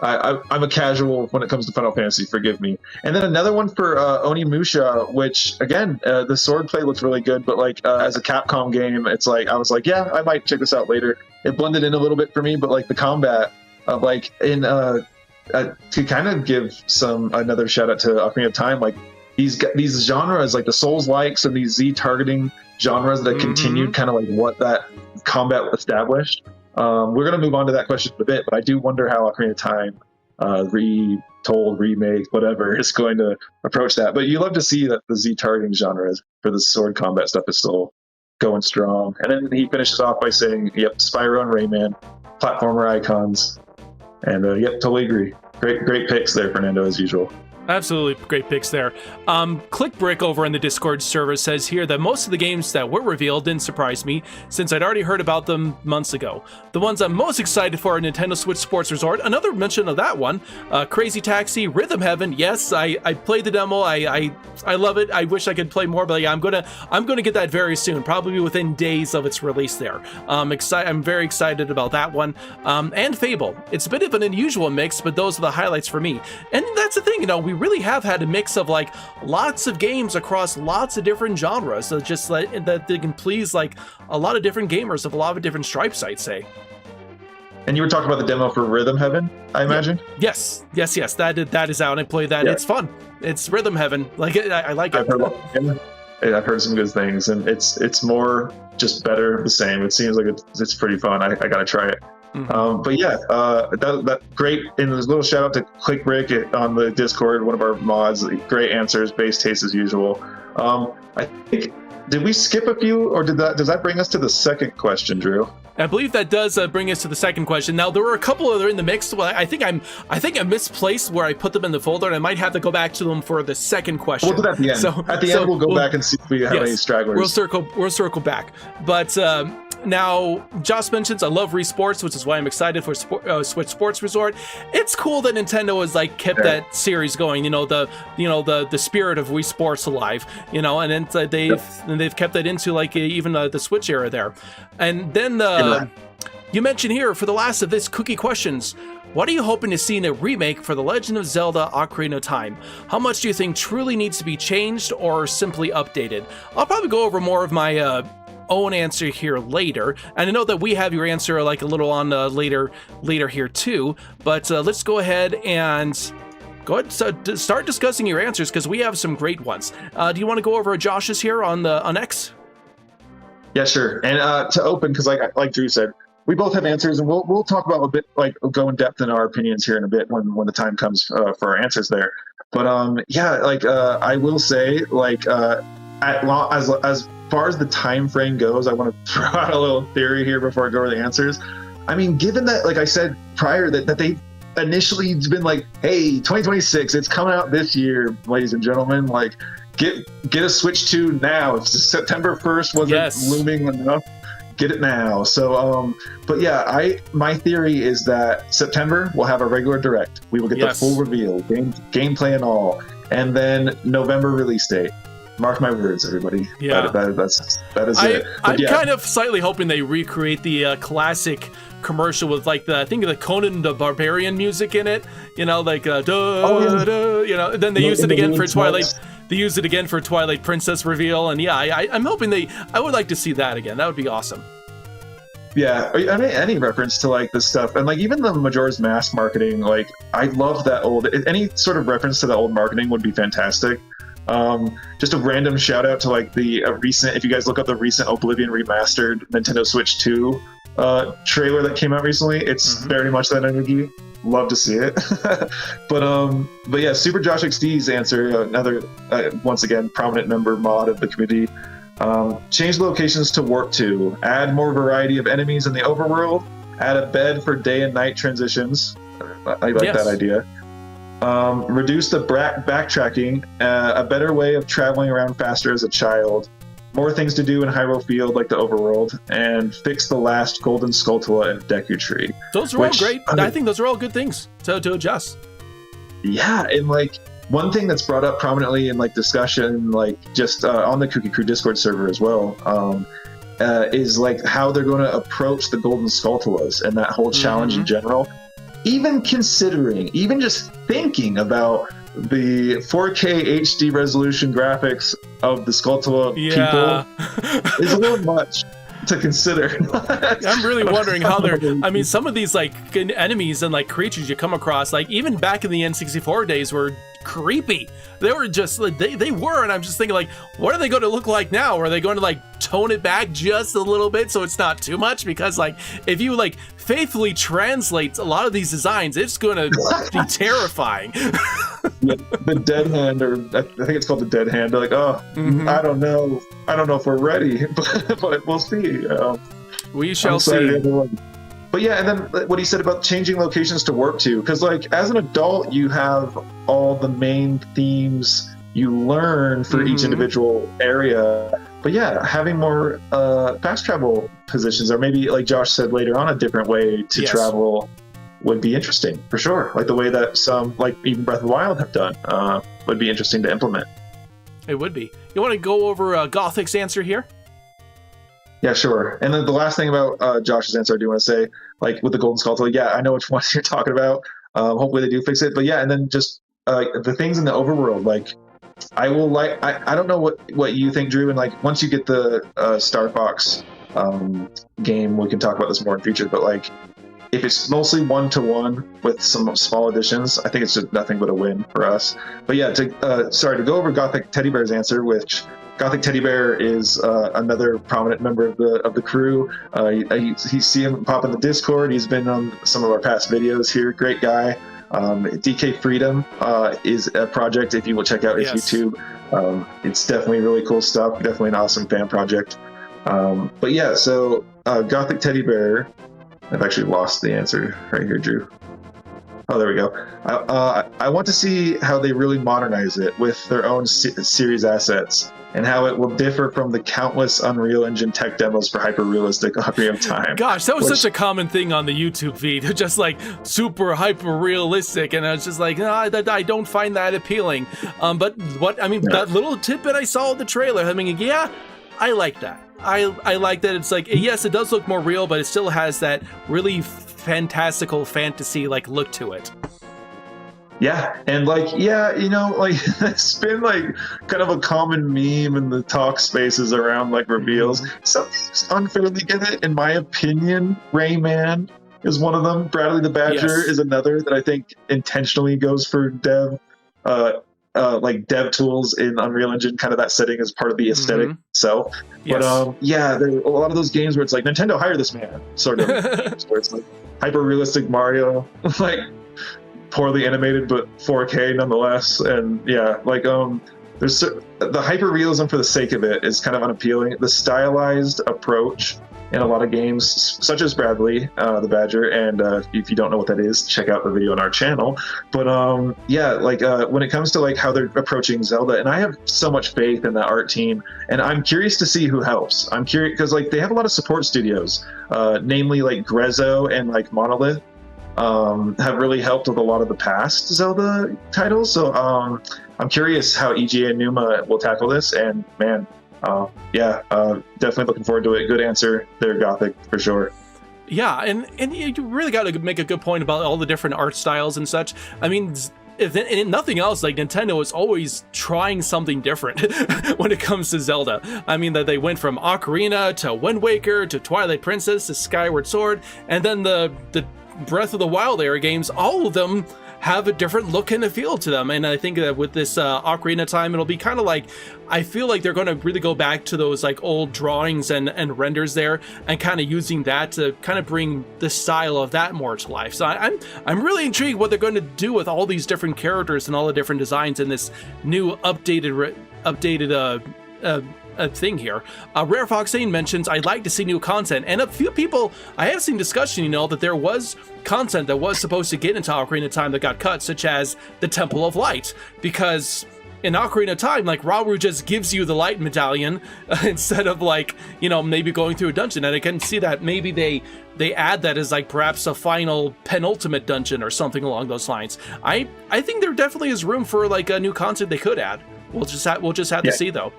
I'm a casual when it comes to Final Fantasy, forgive me. And then another one for Onimusha, which, again, the swordplay looks really good, but like as a Capcom game, it's like, I was like, yeah, I might check this out later. It blended in a little bit for me, but like the combat, like in to kind of give another shout out to Ocarina of Time, like these genres, like the Souls-likes and these Z-targeting genres that continued kind of like what that combat established. We're going to move on to that question in a bit, but I do wonder how Ocarina of Time remake, whatever, is going to approach that. But you love to see that the Z-targeting genre for the sword combat stuff is still going strong. And then he finishes off by saying, yep, Spyro and Rayman, platformer icons. And yep, totally agree. Great picks there, Fernando, as usual. Absolutely great picks there. Clickbrick over in the Discord server says here that most of the games that were revealed didn't surprise me, since I'd already heard about them months ago. The ones I'm most excited for are Nintendo Switch Sports Resort, another mention of that one, Crazy Taxi, Rhythm Heaven. Yes, I played the demo. I love it. I wish I could play more, but yeah, I'm gonna get that very soon, probably within days of its release there. I'm very excited about that one. And Fable. It's a bit of an unusual mix, but those are the highlights for me. And that's the thing, we really have had a mix of like lots of games across lots of different genres, so just that they can please like a lot of different gamers of a lot of different stripes, I'd say. And you were talking about the demo for Rhythm Heaven, I imagine? Yes, that is out. I played that. Yeah. It's fun. It's Rhythm Heaven. Like I like it. I've heard some good things, and it's more just better the same. It seems like it's pretty fun. I gotta try it. But yeah, that great. And there's a little shout out to Clickbrick on the Discord, one of our mods. Great answers, base taste as usual. I think, did we skip a few, or does that bring us to the second question, Drew? I believe that does bring us to the second question. Now, there were a couple other in the mix. Well, I think I misplaced where I put them in the folder, and I might have to go back to them for the second question. We'll do that at the end. At the end, we'll go back and see if we have any stragglers. We'll circle back. But now, Joss mentions I love Wii Sports, which is why I'm excited for Switch Sports Resort. It's cool that Nintendo has like kept that series going. The spirit of Wii Sports alive. And then they've kept that into like even the Switch era there. And then you mentioned here for the last of this Kooky Questions, what are you hoping to see in a remake for The Legend of Zelda Ocarina of Time? How much do you think truly needs to be changed or simply updated? I'll probably go over more of my own answer here later, and I know that we have your answer like a little on later here too, but let's go ahead and start discussing your answers, because we have some great ones. Do you want to go over Josh's here on X? Yeah, sure. And to open, because like Drew said, we both have answers, and we'll talk about a bit, like go in depth in our opinions here in a bit when the time comes for our answers there. But I will say, as far as the time frame goes, I want to throw out a little theory here before I go over the answers. I mean, given that, like I said prior, that they initially been like, hey, 2026, it's coming out this year, ladies and gentlemen, like get a Switch 2 now. If September 1st wasn't looming enough, get it now. So but yeah, my theory is that September we'll have a regular direct. We will get the full reveal, gameplay and all, and then November release date. Mark my words, everybody. Yeah. That is it. I'm kind of slightly hoping they recreate the classic commercial with like I think the Conan the Barbarian music in it. You know, like you know. Then they use it again for Twilight. They use it again for Twilight Princess reveal, and yeah, I'm hoping I would like to see that again. That would be awesome. Yeah, I mean, any reference to like this stuff, and like even the Majora's Mask marketing, like I love that old. Any sort of reference to the old marketing would be fantastic. Just a random shout out to like the recent, if you guys look up the recent Oblivion remastered Nintendo Switch 2 trailer that came out recently, it's very much that energy. Love to see it. but yeah, Super Josh XD's answer, another once again prominent member mod of the community. Change locations to warp to, add more variety of enemies in the overworld, add a bed for day and night transitions. I like that idea. Reduce the backtracking, a better way of traveling around faster as a child, more things to do in Hyrule Field like the overworld, and fix the last Golden Skulltula and Deku Tree. Those are all great. I think those are all good things to adjust. Yeah, and like one thing that's brought up prominently in like discussion, like just on the Kooky Crew Discord server as well, is like how they're going to approach the Golden Skulltulas and that whole challenge in general. Even just thinking about the 4K HD resolution graphics of the Skulltula people is a little much to consider. I'm really wondering how they're. I mean, some of these like enemies and like creatures you come across, like even back in the N64 days, were creepy. They were just like they were, and I'm just thinking like, what are they going to look like now? Are they going to like tone it back just a little bit so it's not too much? Because like if you like faithfully translate a lot of these designs, it's going to be terrifying. The dead hand, or I think it's called the dead hand. They're like, I don't know if we're ready, but we'll see. We shall see. But yeah, and then what he said about changing locations to warp to, because like as an adult, you have all the main themes you learn for each individual area. But yeah, having more fast travel positions, or maybe like Josh said later on, a different way to travel would be interesting for sure. Like the way that some, like even Breath of the Wild have done, would be interesting to implement. It would be. You want to go over Gothic's answer here? Yeah, sure. And then the last thing about Josh's answer, I do want to say, like with the Golden Skulltula, yeah, I know which ones you're talking about. Hopefully they do fix it. But yeah, and then just the things in the overworld, like I don't know what you think, Drew, and like once you get the Star Fox game, we can talk about this more in future, but like if it's mostly 1-to-1 with some small additions, I think it's just nothing but a win for us. But yeah, to go over Gothic Teddy Bear's answer, which Gothic Teddy Bear is another prominent member of the crew. You see him pop in the Discord. He's been on some of our past videos here. Great guy. DK Freedom is a project, if you will check out his YouTube. It's definitely really cool stuff. Definitely an awesome fan project. But yeah, so Gothic Teddy Bear, I've actually lost the answer right here, Drew. Oh, there we go. I want to see how they really modernize it with their own series assets, and how it will differ from the countless Unreal Engine tech demos for hyper-realistic Ocarina of Time. Gosh, that was such a common thing on the YouTube feed, just like super hyper-realistic, and I was just like, no, I don't find that appealing. But that little tidbit I saw in the trailer, I mean, yeah, I like that. I like that it's like, yes, it does look more real, but it still has that really fantastical fantasy like look to it. Yeah, and like, yeah, you know, like it's been like kind of a common meme in the talk spaces around like reveals. Some unfairly get it, in my opinion. Rayman is one of them. Bradley the Badger is another that I think intentionally goes for dev tools in Unreal Engine, kind of that setting as part of the aesthetic itself. But yeah, there are a lot of those games where it's like, Nintendo, hire this man, sort of games where it's like hyper realistic Mario, like poorly animated but 4K nonetheless. And yeah, like there's the hyper realism for the sake of it is kind of unappealing. The stylized approach in a lot of games, such as Bradley the Badger, and if you don't know what that is, check out the video on our channel. But yeah, like when it comes to like how they're approaching Zelda, and I have so much faith in that art team, and I'm curious to see who helps. I'm curious because like they have a lot of support studios, namely like Grezzo and like Monolith. have really helped with a lot of the past Zelda titles. So I'm curious how EGA and Numa will tackle this. And man, definitely looking forward to it. Good answer there, Gothic, for sure. Yeah, and you really got to make a good point about all the different art styles and such. I mean, if nothing else, like Nintendo is always trying something different when it comes to Zelda. I mean, that they went from Ocarina to Wind Waker to Twilight Princess to Skyward Sword, and then the Breath of the Wild era games, all of them have a different look and a feel to them. And I think that with this Ocarina time, it'll be kind of like, I feel like they're going to really go back to those like old drawings and renders there, and kind of using that to kind of bring the style of that more to life. So I'm really intrigued what they're going to do with all these different characters and all the different designs in this new updated thing here. Rare Foxane mentions, I'd like to see new content, and a few people, I have seen discussion, that there was content that was supposed to get into Ocarina of Time that got cut, such as the Temple of Light, because in Ocarina of Time, like, Rauru just gives you the light medallion instead of like, maybe going through a dungeon, and I can see that maybe they add that as like perhaps a final penultimate dungeon or something along those lines. I think there definitely is room for like a new content they could add. We'll just have to see though.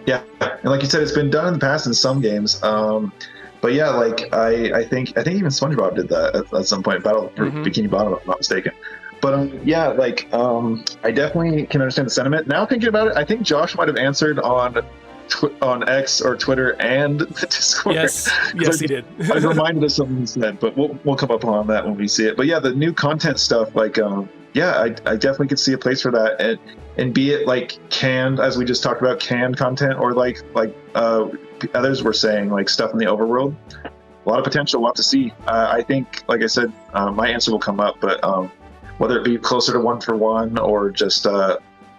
Yeah, and like you said, it's been done in the past in some games. But yeah, like I think even SpongeBob did that at some point. Battle for Bikini Bottom, if I'm not mistaken. But I definitely can understand the sentiment. Now thinking about it, I think Josh might have answered on X or Twitter and the Discord. Yes, he did. I reminded us something he said, but we'll come up on that when we see it. But yeah, the new content stuff, like I definitely could see a place for that, and be it like canned, as we just talked about, canned content, or like others were saying, like stuff in the overworld. A lot of potential. We'll have to see. I think, like I said, my answer will come up, but whether it be closer to 1-for-1 or just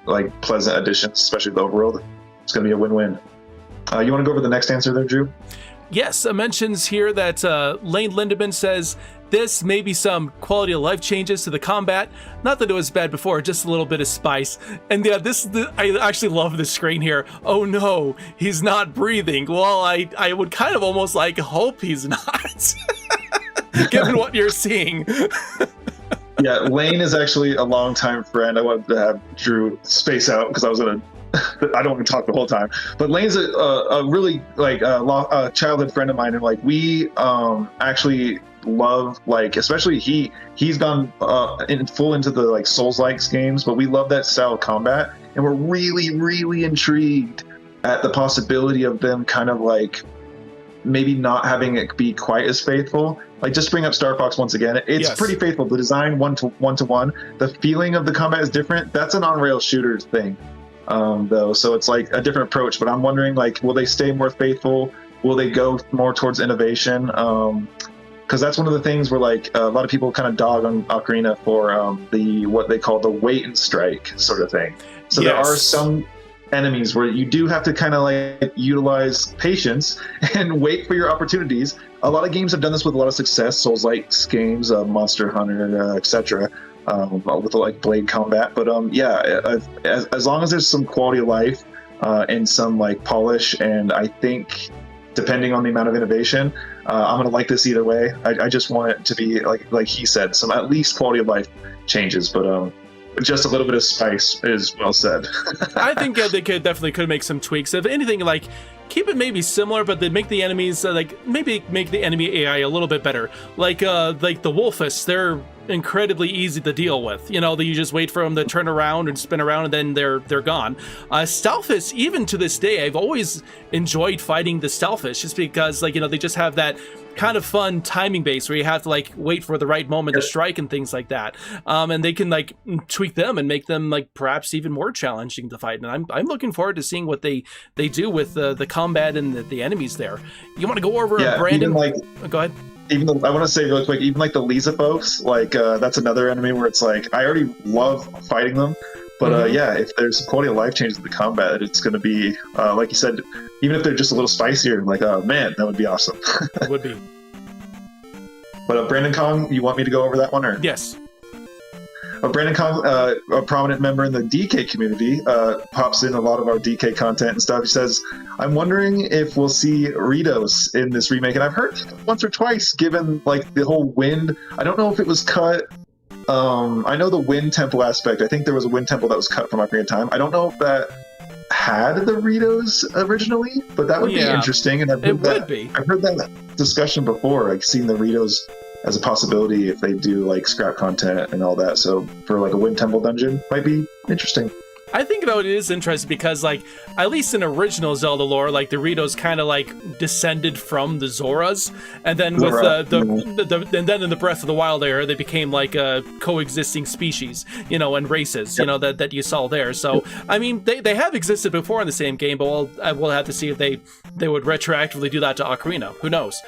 like pleasant additions, especially the overworld, it's going to be a win-win. You want to go over the next answer there, Drew? Yes, it mentions here that Lane Lindemann says, this may be some quality of life changes to the combat. Not that it was bad before, just a little bit of spice. And yeah, I actually love this screen here. Oh no, he's not breathing. Well, I would kind of almost like hope he's not, given what you're seeing. Yeah, Lane is actually a longtime friend. I wanted to have Drew space out because I don't want to talk the whole time. But Lane's a really like a childhood friend of mine, and like we actually love, like, especially he's gone into the like Souls-like games, but we love that style of combat, and we're really intrigued at the possibility of them kind of like maybe not having it be quite as faithful. Like, just bring up Star Fox once again. It's pretty faithful. The design one to one. The feeling of the combat is different. That's an on-rail shooter thing, though. So it's like a different approach. But I'm wondering, like, will they stay more faithful? Will they go more towards innovation? Because that's one of the things where, like, a lot of people kind of dog on Ocarina for what they call the wait and strike sort of thing. So there are some enemies where you do have to kind of like utilize patience and wait for your opportunities. A lot of games have done this with a lot of success. Souls-like games, Monster Hunter, etc., with like blade combat. But as long as there's some quality of life and some like polish, and I think depending on the amount of innovation, I'm gonna like this either way. I just want it to be like he said, some at least quality of life changes, but just a little bit of spice is well said. I think they could make some tweaks. If anything, like, keep it maybe similar, but then make the enemies maybe make the enemy AI a little bit better. Like the Wolfus, they're incredibly easy to deal with. You just wait for them to turn around and spin around, and then they're gone. Stalfus, even to this day, I've always enjoyed fighting the Stalfus, just because they just have that kind of fun timing base where you have to like wait for the right moment to strike and things like that. And they can like tweak them and make them like perhaps even more challenging to fight. And I'm looking forward to seeing what they do with the combat and the enemies there. You want to go over Brandon? Go ahead. Even though I want to say really quick, even like the Lisa folks, like that's another enemy where it's like I already love fighting them, but if there's some quality of life changes in the combat, it's going to be like you said, even if they're just a little spicier, like man, that would be awesome. It would be. But Brandon Kong, you want me to go over that one, or? Yes. Brandon, a prominent member in the DK community, pops in a lot of our DK content and stuff. He says, "I'm wondering if we'll see Ritos in this remake." And I've heard once or twice, given like the whole wind. I don't know if it was cut. I know the wind temple aspect. I think there was a wind temple that was cut from Ocarina of Time. I don't know if that had the Ritos originally, but that would be interesting. And I've heard that discussion before, like seeing the Ritos as a possibility if they do like scrap content and all that. So for like a wind temple dungeon might be interesting. I think though it is interesting because, like, at least in original Zelda lore, like the Ritos kind of like descended from the Zoras, and then with and then in the Breath of the Wild era, they became like a coexisting species, you know, and races, you know, that you saw there. So I mean, they have existed before in the same game, but we'll have to see if they would retroactively do that to Ocarina. Who knows?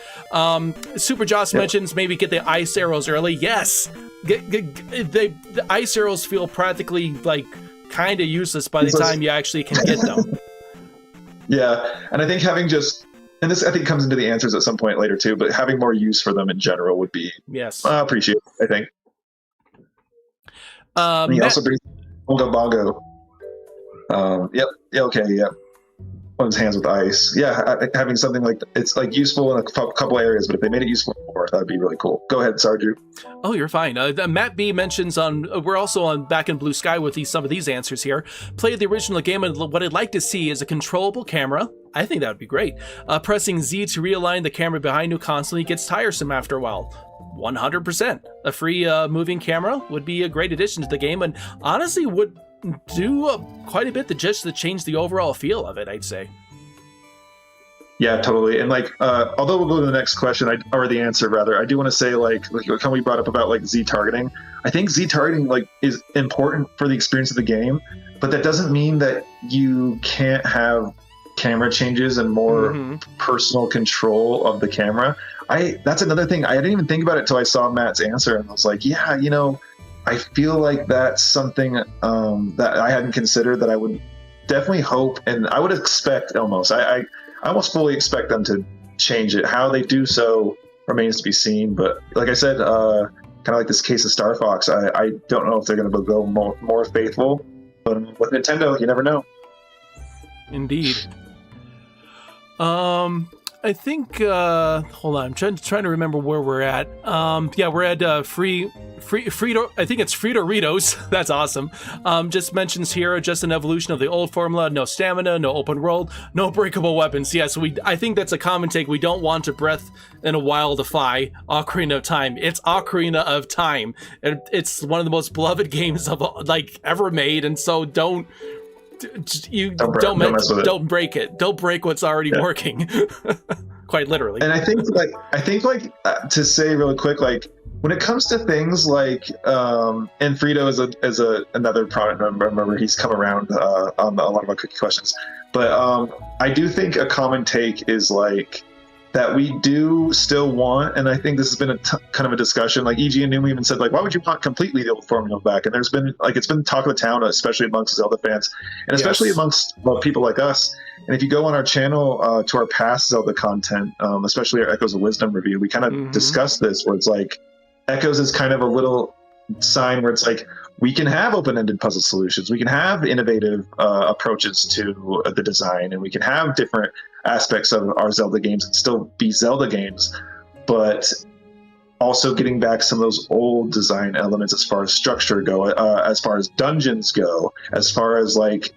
Super Joss mentions maybe get the ice arrows early. Yes, the ice arrows feel practically like kind of useless by the time you actually can get them. Yeah, and I think having and this I think comes into the answers at some point later too, but having more use for them in general would be appreciated, I think. And he also brings Bongo Bongo. On his hands with ice. Yeah, having something like it's like useful in a couple areas, but if they made it useful more, that would be really cool. Go ahead, Sarju. Oh, you're fine. Matt B mentions we're also on Back in Blue Sky with some of these answers here. Played the original game, and what I'd like to see is a controllable camera. I think that would be great. Pressing Z to realign the camera behind you constantly gets tiresome after a while. 100%. A free moving camera would be a great addition to the game, and honestly would do quite a bit to change the overall feel of it, I'd say. Yeah, totally. And like, although we'll go to the next question, or the answer rather, I do want to say like when we brought up about like Z targeting, I think Z targeting like is important for the experience of the game, but that doesn't mean that you can't have camera changes and more personal control of the camera. That's another thing. I didn't even think about it till I saw Matt's answer, and I was like, yeah, you know, I feel like that's something that I hadn't considered, that I would definitely hope, and I would expect almost. I almost fully expect them to change it. How they do so remains to be seen. But like I said, kind of like this case of Star Fox, I don't know if they're going to go more faithful. But with Nintendo, you never know. Indeed. I think, hold on, I'm trying to remember where we're at. We're at Frito, I think it's Frito-Ritos. That's awesome. Just mentions here, just an evolution of the old formula, no stamina, no open world, no breakable weapons. Yes, I think that's a common take. We don't want to Breath in a Wild-ify Ocarina of Time. It's Ocarina of Time. It's one of the most beloved games of like ever made, and so don't break it. Don't break what's already working. Quite literally. And I think to say really quick, like when it comes to things like and Frito is another product member, he's come around on a lot of our Kooky Questions, but I do think a common take is like that we do still want, and I think this has been kind of a discussion, like EG and Numa even said, like, why would you want completely the old formula back? And there's been, like, it's been talk of the town, especially amongst Zelda fans, and especially amongst people like us. And if you go on our channel to our past Zelda content, especially our Echoes of Wisdom review, we kind of discussed this, where it's like, Echoes is kind of a little sign where it's like, we can have open-ended puzzle solutions, we can have innovative approaches to the design, and we can have different aspects of our Zelda games and still be Zelda games, but also getting back some of those old design elements as far as structure go, as far as dungeons go, as far as like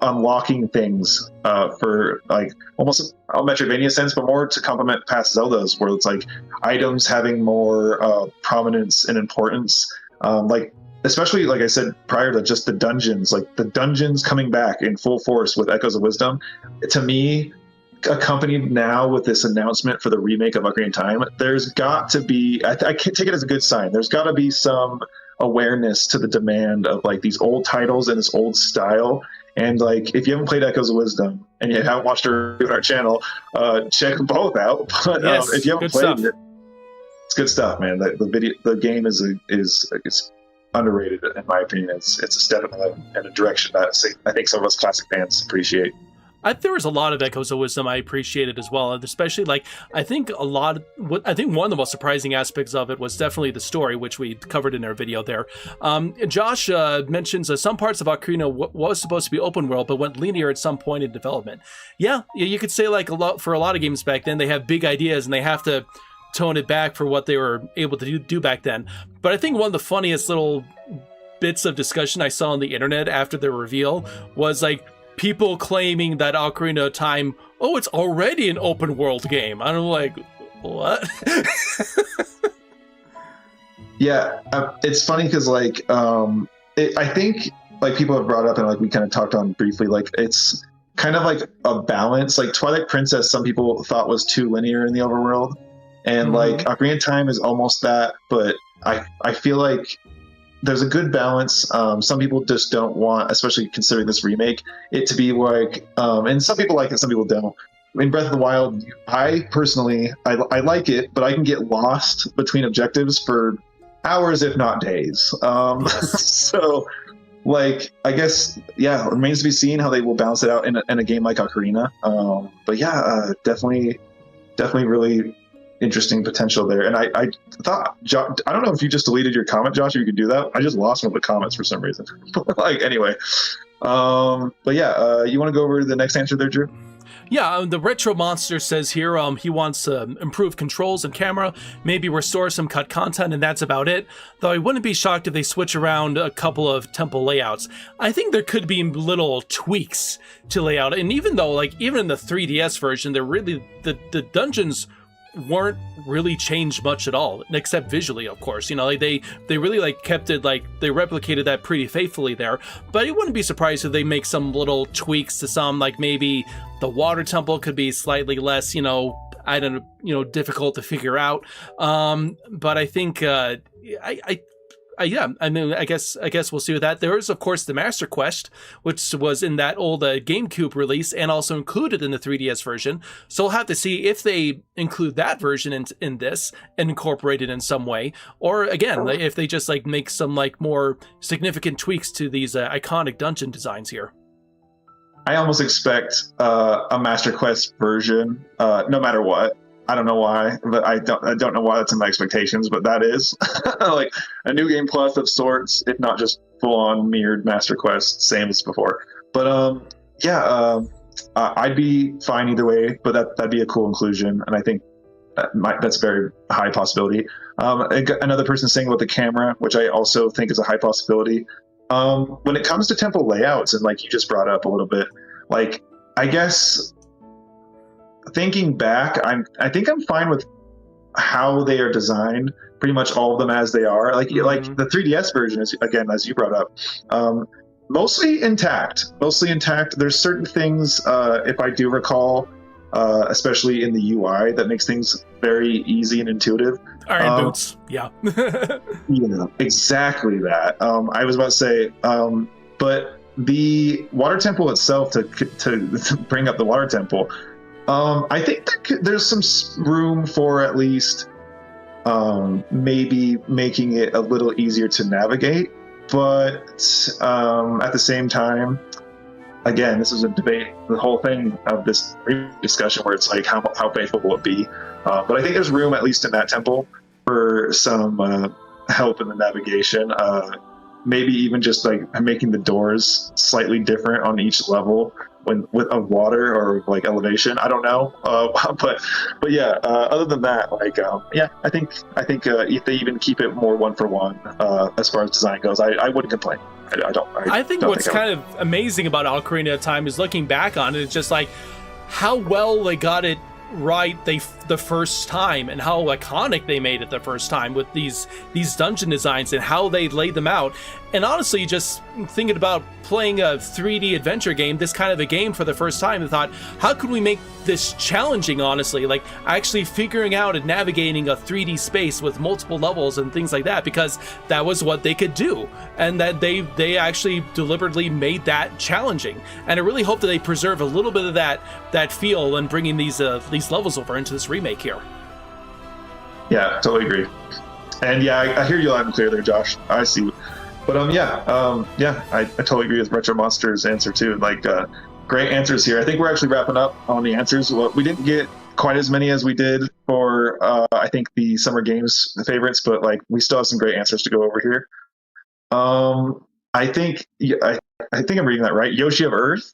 unlocking things for like almost a Metroidvania sense, but more to complement past Zeldas, where it's like items having more prominence and importance, like especially, like I said, prior to just the dungeons, like the dungeons coming back in full force with Echoes of Wisdom, to me, accompanied now with this announcement for the remake of Ocarina of Time, there's got to be, I can't take it as a good sign, there's got to be some awareness to the demand of like these old titles and this old style. And like, if you haven't played Echoes of Wisdom and you haven't watched our channel, check them both out. But if you haven't played it, it's good stuff, man. The game is underrated in my opinion. It's a step in a direction that I think some of us classic fans appreciate. There was a lot of echoes of wisdom I appreciated as well, and especially like I think one of the most surprising aspects of it was definitely the story, which we covered in our video there. Josh mentions some parts of Ocarina was supposed to be open world, but went linear at some point in development. Yeah, you could say like for a lot of games back then, they have big ideas and they have to tone it back for what they were able to do back then. But I think one of the funniest little bits of discussion I saw on the internet after the reveal was like people claiming that Ocarina of Time, it's already an open world game. I'm like, what? Yeah, it's funny because like I think like people have brought up and like we kind of talked on briefly, like it's kind of like a balance. Like Twilight Princess, some people thought was too linear in the overworld, and like Ocarina of Time is almost that, but I feel like there's a good balance. Some people just don't want, especially considering this remake, it to be like, and some people like it, some people don't. In Breath of the Wild, I personally, I like it, but I can get lost between objectives for hours, if not days. So, like, I guess, yeah, it remains to be seen how they will balance it out in a game like Ocarina. But yeah, definitely really interesting potential there. And I thought, I don't know if you just deleted your comment, Josh, if you could do that. I just lost one of the comments for some reason. Like, anyway. But yeah, you want to go over the next answer there, Drew? Yeah, the Retro Monster says here he wants improved controls and camera, maybe restore some cut content, and that's about it. Though I wouldn't be shocked if they switch around a couple of temple layouts. I think there could be little tweaks to layout, and even though, like, even in the 3DS version, they're really the dungeons weren't really changed much at all, except visually, of course. You know, like they really like kept it, like they replicated that pretty faithfully there. But I wouldn't be surprised if they make some little tweaks to some, like maybe the water temple could be slightly less, I don't know, difficult to figure out. But I think yeah, I mean, I guess we'll see with that. There is, of course, the Master Quest, which was in that old GameCube release and also included in the 3DS version. So we'll have to see if they include that version in this and incorporate it in some way, or again, if they just like make some like more significant tweaks to these iconic dungeon designs here. I almost expect a Master Quest version, no matter what. I don't know why, but I don't know why that's in my expectations, but that is like a new game plus of sorts, if not just full on mirrored Master Quest, same as before. But I'd be fine either way, but that'd be a cool inclusion, and I think that's a very high possibility. Another person saying about the camera, which I also think is a high possibility. When it comes to temple layouts, and like you just brought up a little bit, like I guess. Thinking back, I think I'm fine with how they are designed, pretty much all of them as they are. Like the 3DS version is, again, as you brought up, mostly intact. There's certain things, if I do recall, especially in the UI, that makes things very easy and intuitive. Iron boots, yeah. Exactly that. I was about to say, but the water temple itself, to bring up the water temple, I think there's some room for at least maybe making it a little easier to navigate, but at the same time, again, this is a debate, the whole thing of this discussion where it's like how faithful will it be, but I think there's room, at least in that temple, for some help in the navigation, maybe even just like making the doors slightly different on each level with a water or like elevation. I don't know, but yeah. Other than that, like yeah, I think if they even keep it more one for one as far as design goes, I wouldn't complain. I think what's kind of amazing about Ocarina of Time is looking back on it, it's just like how well they got it right the first time, and how iconic they made it the first time with these dungeon designs and how they laid them out. And honestly, just thinking about playing a 3D adventure game, this kind of a game for the first time, I thought, how could we make this challenging, honestly? Like actually figuring out and navigating a 3D space with multiple levels and things like that, because that was what they could do. And that they actually deliberately made that challenging. And I really hope that they preserve a little bit of that feel and bringing these levels over into this remake here. Yeah, totally agree. And yeah, I hear you loud and clear there, Josh. I see. But yeah, I totally agree with Retro Monster's answer too. Like, Great answers here. I think we're actually wrapping up on the answers. Well, we didn't get quite as many as we did for I think the summer games favorites, but like we still have some great answers to go over here. I think I think I'm reading that right. Yoshi of Earth.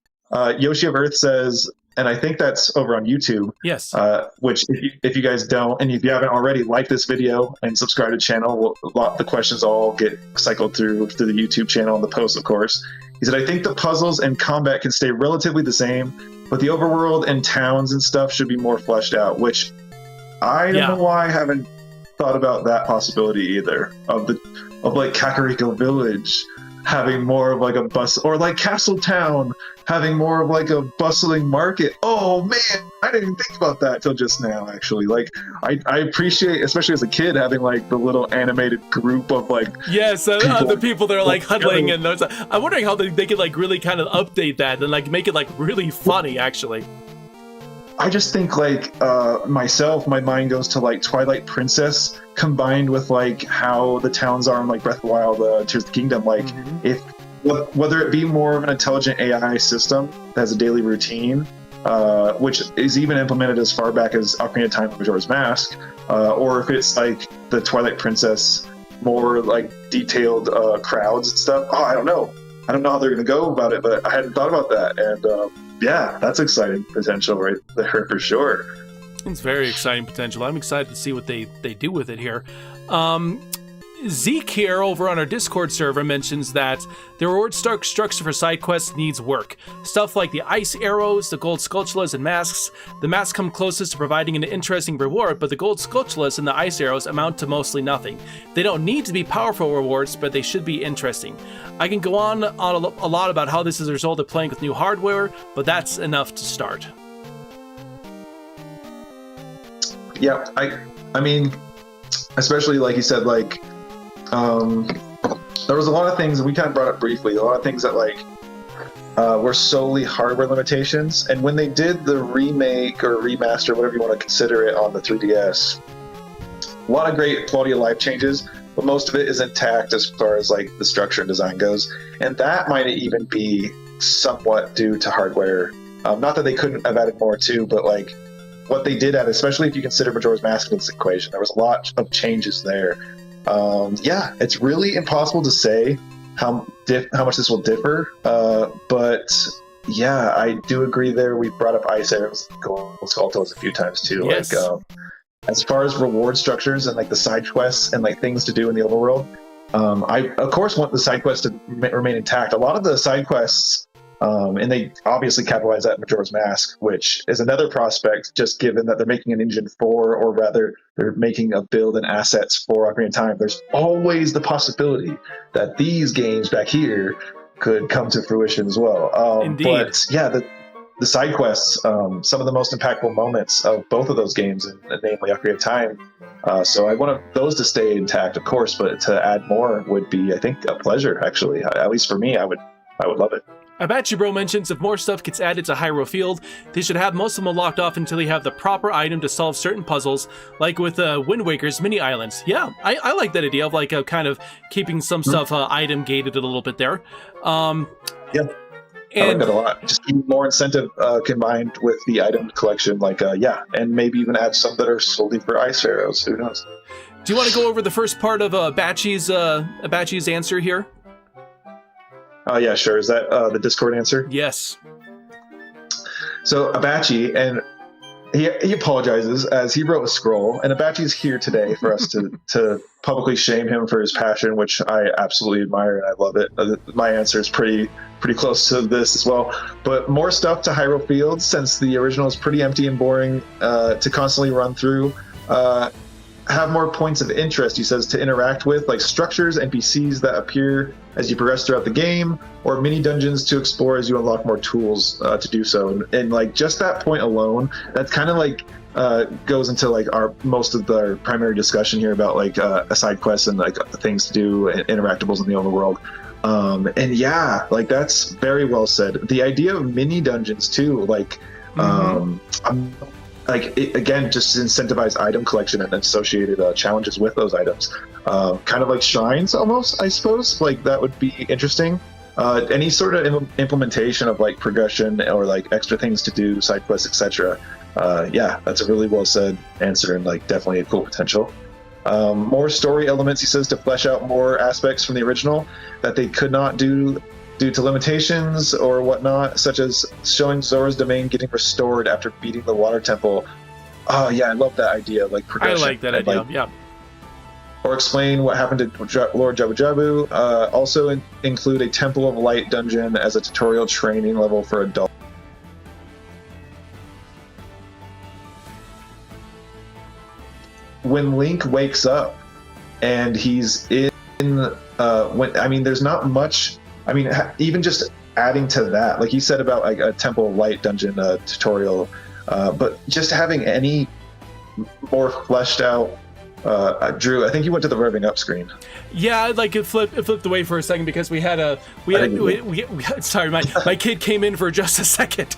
Yoshi of Earth says, and I think that's over on YouTube. Yes. Which if you guys don't, and if you haven't already, like this video and subscribe to the channel. The questions all get cycled through the YouTube channel and the posts, of course. He said, I think the puzzles and combat can stay relatively the same, but the overworld and towns and stuff should be more fleshed out, which I don't know why I haven't thought about that possibility either, of like Kakariko Village having more of like a bus, or like Castle Town having more of like a bustling market. Oh man, I didn't even think about that till just now, actually. Like I appreciate, especially as a kid, having like the little animated group of like the people that are like huddling and those. I'm wondering how they could like really kind of update that and like make it like really funny, actually. I just think like my mind goes to like Twilight Princess combined with like how the towns are in like Breath of the Wild, Tears of the Kingdom. Like if whether it be more of an intelligent AI system that has a daily routine, which is even implemented as far back as Ocarina of Time and Majora's Mask, or if it's like the Twilight Princess, more like detailed crowds and stuff. Oh, I don't know how they're gonna go about it, but I hadn't thought about that, and yeah, that's exciting potential right there for sure. It's very exciting potential. I'm excited to see what they do with it here. Zeke here over on our Discord server mentions that the reward structure for side quests needs work. Stuff like the ice arrows, the gold sculptulas, and masks. The masks come closest to providing an interesting reward, but the gold sculptulas and the ice arrows amount to mostly nothing. They don't need to be powerful rewards, but they should be interesting. I can go on a lot about how this is a result of playing with new hardware, but that's enough to start. Yeah, I mean, especially like you said, like there was a lot of things, and we kind of brought up briefly, a lot of things that like were solely hardware limitations. And when they did the remake or remaster, whatever you want to consider it, on the 3DS, a lot of great quality of life changes, but most of it is intact as far as like the structure and design goes. And that might even be somewhat due to hardware. Not that they couldn't have added more too, but like what they did add, especially if you consider Majora's Mask in this equation, there was a lot of changes there. Yeah, it's really impossible to say how much this will differ, but yeah, I do agree there. We brought up ice arrows, gold sculptulas a few times too. Yes. Like as far as reward structures and like the side quests and like things to do in the overworld, I of course want the side quests to remain intact. A lot of the side quests, and they obviously capitalize that in Majora's Mask, which is another prospect, just given that they're making an engine for, or rather, they're making a build and assets for Ocarina of Time. There's always the possibility that these games back here could come to fruition as well. Indeed. But yeah, the side quests, some of the most impactful moments of both of those games, and namely Ocarina of Time. So I want those to stay intact, of course, but to add more would be, I think, a pleasure. Actually, at least for me, I would love it. Abachi Bro mentions if more stuff gets added to Hyrule Field, they should have most of them locked off until you have the proper item to solve certain puzzles, like with Wind Waker's mini islands. Yeah, I like that idea of like kind of keeping some stuff item gated a little bit there. Yeah, I like that a lot. Just keep more incentive combined with the item collection, like yeah, and maybe even add some that are solely for ice arrows. Who knows? Do you want to go over the first part of Abachi's answer here? Yeah, sure. Is that the Discord answer? Yes. So Abachi, and he apologizes as he wrote a scroll, and Abachi's here today for us to publicly shame him for his passion, which I absolutely admire and I love it. My answer is pretty close to this as well. But more stuff to Hyrule Field, since the original is pretty empty and boring to constantly run through. Have more points of interest, he says, to interact with, like structures, NPCs that appear as you progress throughout the game, or mini dungeons to explore as you unlock more tools to do so. And like just that point alone, that's kind of like goes into like most of the primary discussion here about like a side quest and like things to do and interactables in the overworld. And yeah, like that's very well said. The idea of mini dungeons too, like like it, again, just to incentivize item collection and associated challenges with those items, kind of like shrines almost, I suppose. Like that would be interesting. Any sort of implementation of like progression or like extra things to do, side quests, etc. Yeah, that's a really well said answer, and like definitely a cool potential. More story elements, he says, to flesh out more aspects from the original that they could not do due to limitations or whatnot, such as showing Zora's domain getting restored after beating the water temple. Oh yeah, I love that idea. Like progression. I like that idea. Yeah. Or explain what happened to Lord Jabu Jabu. Also include a Temple of Light dungeon as a tutorial training level for adults. When Link wakes up and he's there's not much. I mean, even just adding to that, like you said about like a Temple of Light dungeon tutorial, but just having any more fleshed out. Drew, I think you went to the revving up screen. Yeah, like it flipped away for a second because we had sorry, my kid came in for just a second.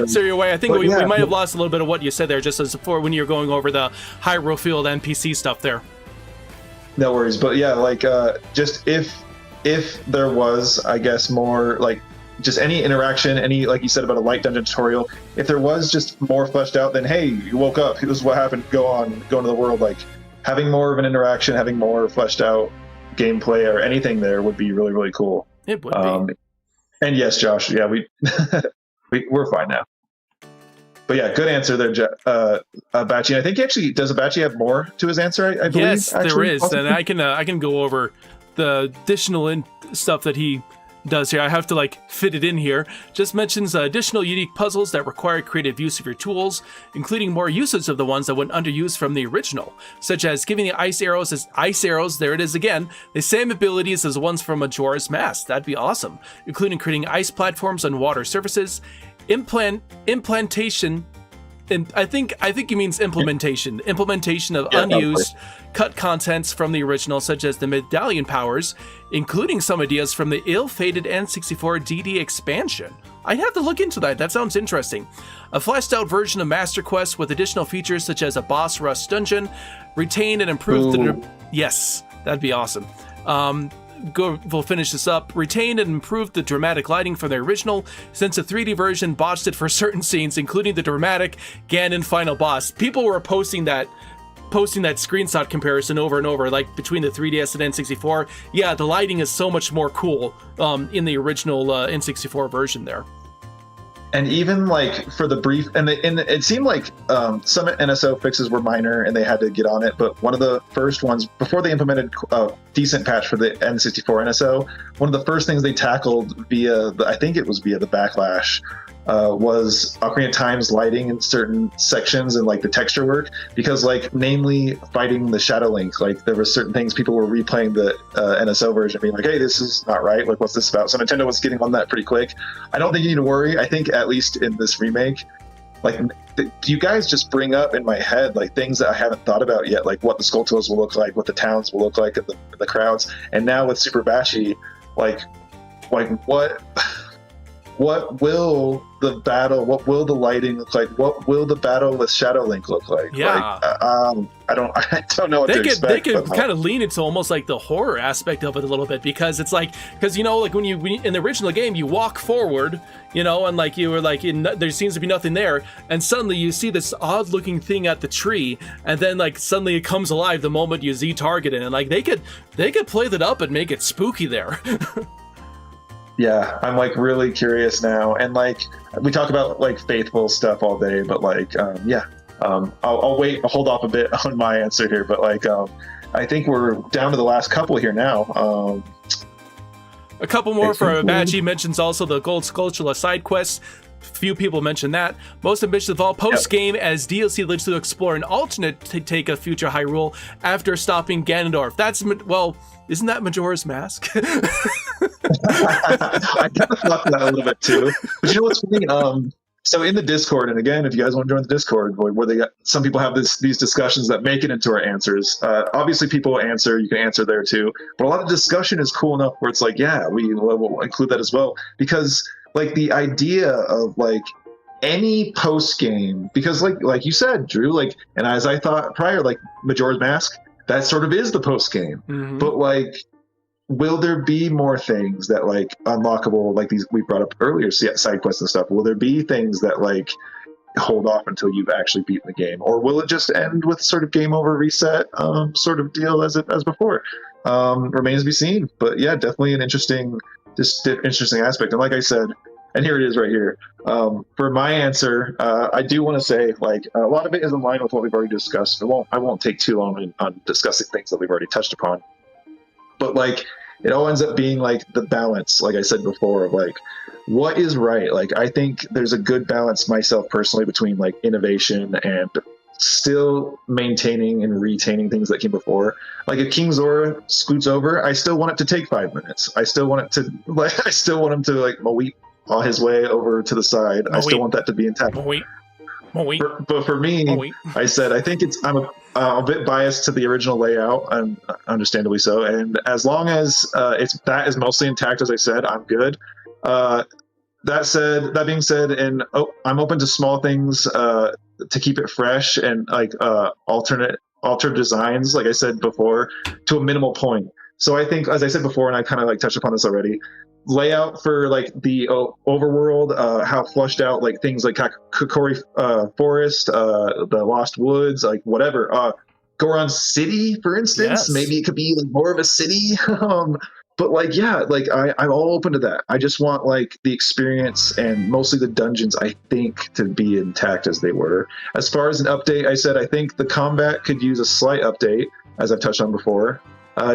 So you're away. I think we might have lost a little bit of what you said there, just as before when you're going over the Hyrule Field NPC stuff there. No worries, but yeah, like just if there was, I guess, more like just any interaction, any, like you said about a light dungeon tutorial, if there was just more fleshed out, then hey, you woke up, this is what happened, go into the world, like having more of an interaction, having more fleshed out gameplay or anything there would be really, really cool. It would be. And yes, Josh, yeah, we're fine now. But yeah, good answer there, Abachi. I think does Abachi have more to his answer, I believe? Yes, there is, possibly? And I can go over the additional stuff that he does here. I have to like fit it in here. Just mentions additional unique puzzles that require creative use of your tools, including more usage of the ones that went underused from the original, such as giving the ice arrows as ice arrows, there it is again, the same abilities as the ones from Majora's Mask. That'd be awesome. Including creating ice platforms on water surfaces, implantation, and I think he means implementation of unused cut contents from the original, such as the medallion powers, including some ideas from the ill-fated N64 DD expansion. I'd have to look into that. That sounds interesting. A fleshed out version of Master Quest with additional features such as a boss rush dungeon, retain and improve yes, that'd be awesome. We'll finish this up. Retain and improve the dramatic lighting from the original, since the 3D version botched it for certain scenes, including the dramatic Ganon final boss. People were posting that screenshot comparison over and over, like between the 3DS and N64. Yeah, the lighting is so much more cool in the original N64 version there. And even like for the brief, and it seemed like some NSO fixes were minor and they had to get on it. But one of the first ones before they implemented a decent patch for the N64 NSO, one of the first things they tackled via the backlash was Ocarina of Time's lighting in certain sections and like the texture work, because like namely fighting the Shadow Link, like there were certain things people were replaying the NSO version being like, hey, this is not right, like what's this about? So Nintendo was getting on that pretty quick. I don't think you need to worry. I think at least in this remake, like you guys just bring up in my head like things that I haven't thought about yet, like what the Skulltulas will look like, what the towns will look like, and the crowds. And now with Super Bashi, like what will the lighting look like? What will the battle with Shadow Link look like? Yeah. I don't know what to expect. They could kind of lean into almost like the horror aspect of it a little bit, because it's like, you know, like when you in the original game, you walk forward, you know, and like you were like, there seems to be nothing there, and suddenly you see this odd looking thing at the tree, and then like suddenly it comes alive the moment you Z target it, and like they could play that up and make it spooky there. Yeah, I'm like really curious now, and like we talk about like faithful stuff all day, but like I'll wait, I'll hold off a bit on my answer here, but like I think we're down to the last couple here now. A couple more for Abachi. Mentions also the Gold Skulltula side quests. Few people mention that. Most ambitious of all, post-game as DLC leads to explore an alternate to take a future Hyrule after stopping Ganondorf. That's, well, isn't that Majora's Mask? I kind of thought that a little bit too. But you know what's funny? So in the Discord, and again, if you guys want to join the Discord, where some people have these discussions that make it into our answers. Obviously, people answer. You can answer there too. But a lot of discussion is cool enough where it's like, yeah, we'll include that as well, because like the idea of like any post game, because like you said, Drew, like, and as I thought prior, like Majora's Mask, that sort of is the post game. Mm-hmm. But like will there be more things that like unlockable, like these we brought up earlier, side quests and stuff? Will there be things that like hold off until you've actually beaten the game, or will it just end with sort of game over reset sort of deal as before? Remains to be seen. But yeah, definitely an interesting aspect. And like I said, and here it is right here. For my answer, I do want to say like a lot of it is in line with what we've already discussed. I won't take too long on discussing things that we've already touched upon. But like it all ends up being like the balance, like I said before, of like what is right. Like I think there's a good balance myself personally between like innovation and still maintaining and retaining things that came before. Like if King Zora scoots over, I still want it to take 5 minutes. I still want him to like weep on his way over to the side. I still want that to be intact. But for me, I said I think I'm a bit biased to the original layout, and understandably so. And as long as that is mostly intact, as I said, I'm good. That being said, and I'm open to small things to keep it fresh and like altered designs, like I said before, to a minimal point. So I think, as I said before, and I kind of like touched upon this already, layout for like the overworld, how flushed out like things like Kokori Forest, the Lost Woods, like whatever. Goron City, for instance, maybe it could be like more of a city. But like, yeah, like I'm all open to that. I just want like the experience and mostly the dungeons, I think, to be intact as they were. As far as an update, I said I think the combat could use a slight update, as I've touched on before.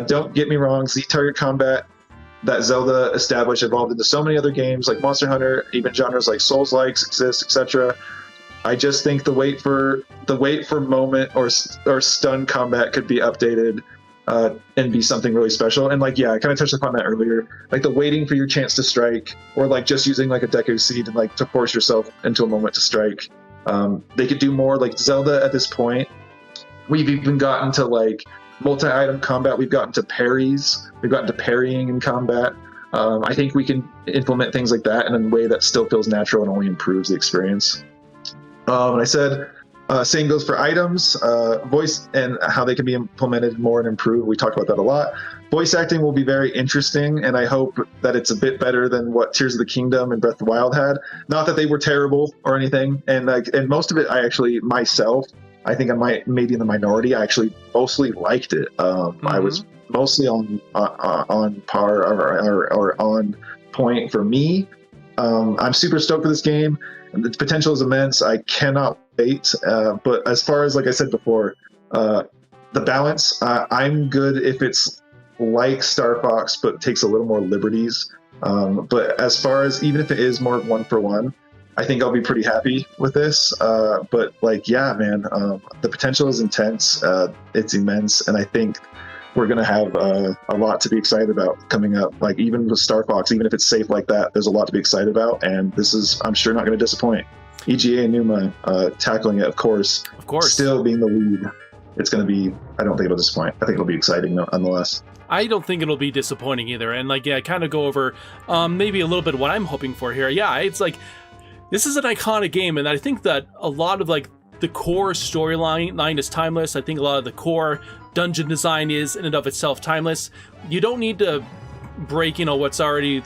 Don't get me wrong, Z-target combat that Zelda established evolved into so many other games like Monster Hunter, even genres like Souls-likes exist, etc. I just think the wait for moment or stun combat could be updated and be something really special. And like, yeah, I kind of touched upon that earlier. Like the waiting for your chance to strike, or like just using like a Deku Seed and like to force yourself into a moment to strike. They could do more. Like Zelda at this point, we've even gotten to like multi-item combat. We've gotten to parries. We've gotten to parrying in combat. I think we can implement things like that in a way that still feels natural and only improves the experience. And I said, same goes for items, voice and how they can be implemented more and improved. We talked about that a lot. Voice acting will be very interesting, and I hope that it's a bit better than what Tears of the Kingdom and Breath of the Wild had. Not that they were terrible or anything, and most of it, I actually myself, I think I might maybe in the minority. I actually mostly liked it. I was mostly on par or on point for me. I'm super stoked for this game. The potential is immense. I cannot wait. But as far as, like I said before, the balance, I'm good if it's like Star Fox, but takes a little more liberties. But as far as, even if it is more one for one, I think I'll be pretty happy with this. But like, yeah, man, the potential is intense. It's immense. And I think we're going to have a lot to be excited about coming up. Like even with Star Fox, even if it's safe like that, there's a lot to be excited about. And this is, I'm sure, not going to disappoint. EGA and Numa tackling it, of course, still being the lead. It's going to be, I don't think it'll disappoint. I think it'll be exciting nonetheless. I don't think it'll be disappointing either. And like, yeah, kind of go over maybe a little bit what I'm hoping for here. Yeah, it's like, this is an iconic game, and I think that a lot of like the core storyline is timeless. I think a lot of the core dungeon design is in and of itself timeless. You don't need to break, what's already,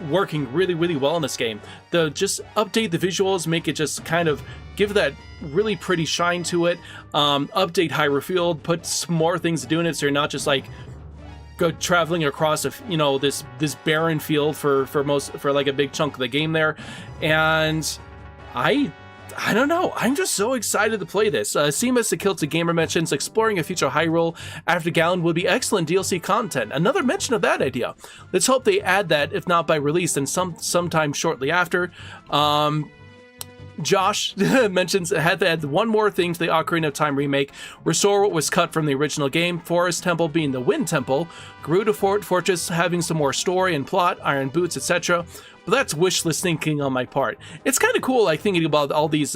working really, really well in this game. Just update the visuals, make it just kind of give that really pretty shine to it. Update Hyrule Field, put some more things to do in it, so you're not just like go traveling across this barren field for like a big chunk of the game there. And I don't know. I'm just so excited to play this. Seamus Akilta Gamer mentions exploring a future Hyrule after Ganon would be excellent DLC content. Another mention of that idea. Let's hope they add that, if not by release, then sometime shortly after. Josh mentions had to add one more thing to the Ocarina of Time remake. Restore what was cut from the original game. Forest Temple being the Wind Temple. Gerudo Fortress having some more story and plot. Iron Boots, etc. But that's wishlist thinking on my part. It's kind of cool, like thinking about all these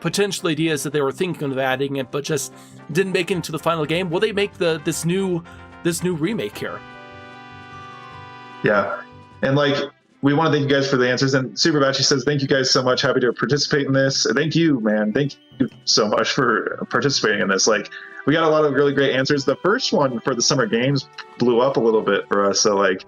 potential ideas that they were thinking of adding it, but just didn't make it into the final game. Will they make this new remake here? Yeah, and like we want to thank you guys for the answers. And Super Batchy says, thank you guys so much. Happy to participate in this. Thank you, man. Thank you so much for participating in this. Like, we got a lot of really great answers. The first one for the Summer Games blew up a little bit for us. So like,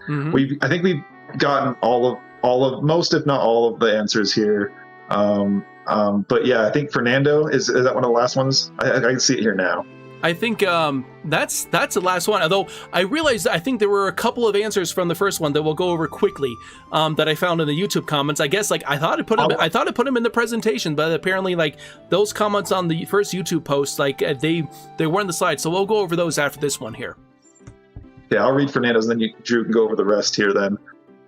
I think we've gotten all of most, if not all of the answers here. But yeah, I think Fernando is that one of the last ones? I can see it here now. I think that's the last one. Although I realized I think there were a couple of answers from the first one that we'll go over quickly that I found in the YouTube comments. I guess like I thought I put them in the presentation, but apparently like those comments on the first YouTube post, like they were in the slides. So we'll go over those after this one here. Yeah, I'll read Fernando's, and then Drew can go over the rest here then.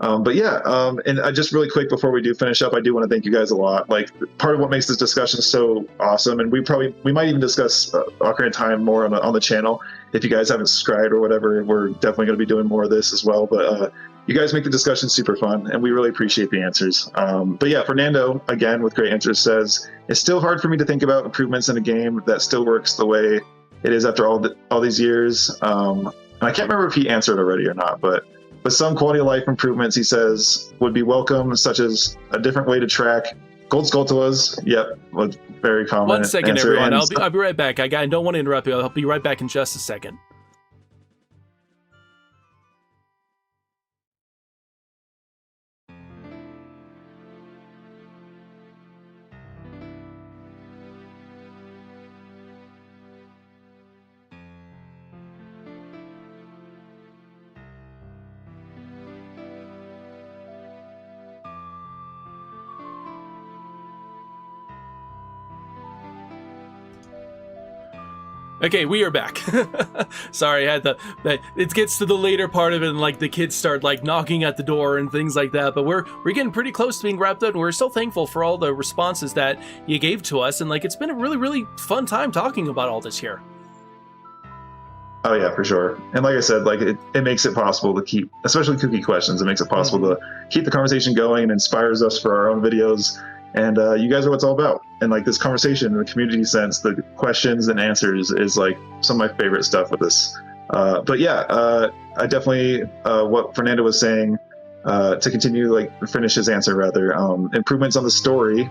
But yeah, and just really quick before we do finish up, I do want to thank you guys a lot. Like, part of what makes this discussion so awesome, and we might even discuss Ocarina of Time more on the channel. If you guys haven't subscribed or whatever, we're definitely going to be doing more of this as well. But you guys make the discussion super fun, and we really appreciate the answers. But yeah, Fernando, again, with great answers, says, it's still hard for me to think about improvements in a game that still works the way it is after all these years. And I can't remember if he answered already or not, but some quality of life improvements, he says, would be welcome, such as a different way to track Gold Skulltulas. Yep, was very common. 1 second, everyone. I'll be right back. I don't want to interrupt you. I'll be right back in just a second. Okay, we are back. Sorry, I had it gets to the later part of it, and like the kids start like knocking at the door and things like that. But we're getting pretty close to being wrapped up, and we're so thankful for all the responses that you gave to us, and like it's been a really, really fun time talking about all this here. Oh yeah, for sure. And like I said, like it makes it possible to keep, especially Kooky Questions, it makes it possible to keep the conversation going and inspires us for our own videos. And you guys are what it's all about. And like this conversation in the community sense, the questions and answers is like some of my favorite stuff with this. But yeah, I definitely, what Fernando was saying, to continue, like finish his answer rather, improvements on the story,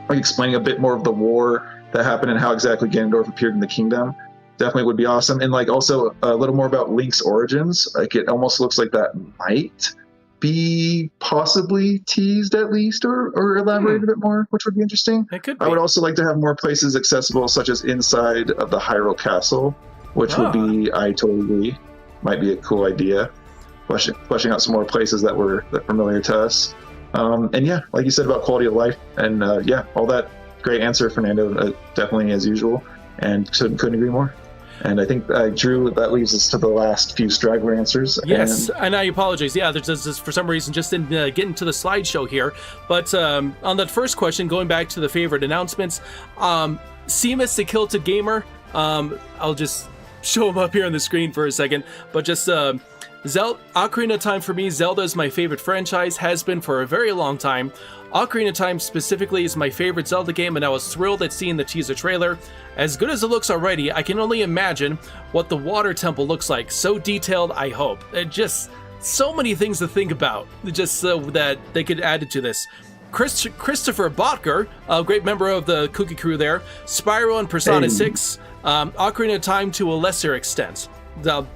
like explaining a bit more of the war that happened and how exactly Ganondorf appeared in the kingdom, definitely would be awesome. And like also a little more about Link's origins. Like it almost looks like that might be possibly teased at least or elaborated a bit more, which would be interesting. It could be. I would also like to have more places accessible, such as inside of the Hyrule Castle, which would be, I totally agree, might be a cool idea. Fleshing out some more places that were familiar to us. And yeah, like you said about quality of life, and yeah, all that great answer, Fernando, definitely as usual, and couldn't agree more. And I think, Drew, that leaves us to the last few straggler answers. Yes, and I apologize. Yeah, there's just, for some reason, just in getting to the slideshow here. But on that first question, going back to the favorite announcements, Seamus the Kilted Gamer, I'll just show him up here on the screen for a second. But just Ocarina of Time for me, Zelda is my favorite franchise, has been for a very long time. Ocarina of Time specifically is my favorite Zelda game, and I was thrilled at seeing the teaser trailer. As good as it looks already, I can only imagine what the water temple looks like. So detailed, I hope. Just so many things to think about, just so that they could add it to this. Christopher Botker, a great member of the Kooky crew there, Spyro and Persona 6, Ocarina of Time to a lesser extent.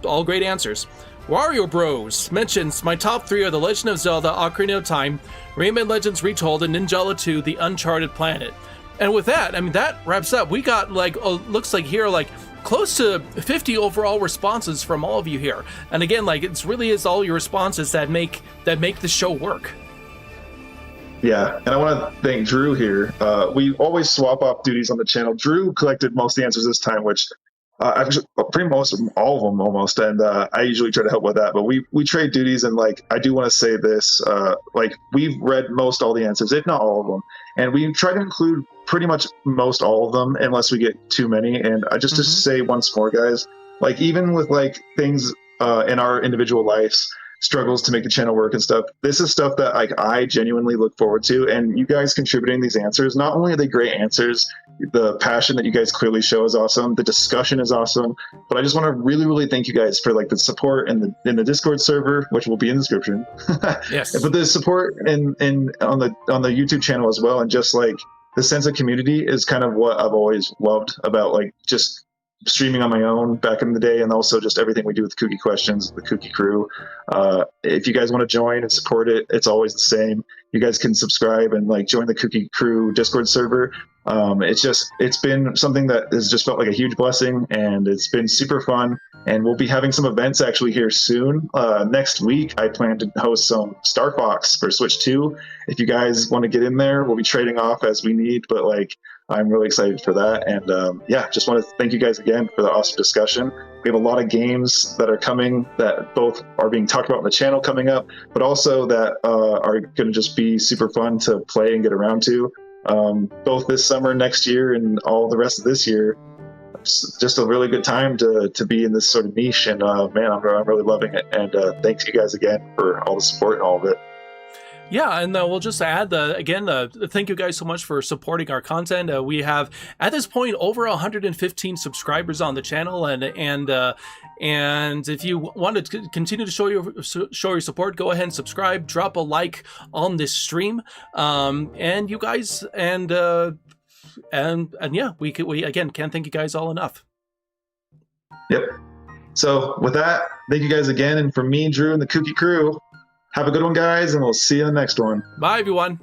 All great answers. Wario Bros mentions my top 3 are The Legend of Zelda, Ocarina of Time, Rayman Legends Retold, and Ninjala 2, The Uncharted Planet. And with that, I mean, that wraps up. We got like, looks like here, like close to 50 overall responses from all of you here. And again, like it really is all your responses that make the show work. Yeah, and I want to thank Drew here. We always swap up duties on the channel. Drew collected most of the answers this time, which actually pretty most all of them almost, and I usually try to help with that. But we trade duties, and like I do want to say this, like we've read most all the answers, if not all of them, and we try to include pretty much most all of them, unless we get too many. And just to say once more, guys, like even with like things in our individual lives, struggles to make the channel work and stuff. This is stuff that like I genuinely look forward to, and you guys contributing these answers, not only are they great answers, the passion that you guys clearly show is awesome, the discussion is awesome, but I just want to really thank you guys for like the support in the Discord server, which will be in the description. Yes. But the support in on the YouTube channel as well, and just like the sense of community is kind of what I've always loved about like just streaming on my own back in the day, and also just everything we do with Kooky Questions, the Kooky crew. If you guys want to join and support it, it's always the same. You guys can subscribe and like join the Kooky crew Discord server. It's been something that has just felt like a huge blessing, and it's been super fun. And we'll be having some events actually here soon. Next week, I plan to host some Star Fox for Switch 2. If you guys want to get in there, we'll be trading off as we need, but like, I'm really excited for that. And yeah, just want to thank you guys again for the awesome discussion. We have a lot of games that are coming that both are being talked about on the channel coming up, but also that are going to just be super fun to play and get around to. Both this summer, next year, and all the rest of this year. It's just a really good time to be in this sort of niche, and man, I'm really loving it. And thanks you guys again for all the support and all of it. Yeah, and we'll just add thank you guys so much for supporting our content. We have at this point over 115 subscribers on the channel, and if you want to continue to show your support, go ahead and subscribe, drop a like on this stream, and you guys and yeah, we again can't thank you guys all enough. Yep. So with that, thank you guys again, and from me, Drew, and the Kooky crew. Have a good one, guys, and we'll see you in the next one. Bye, everyone.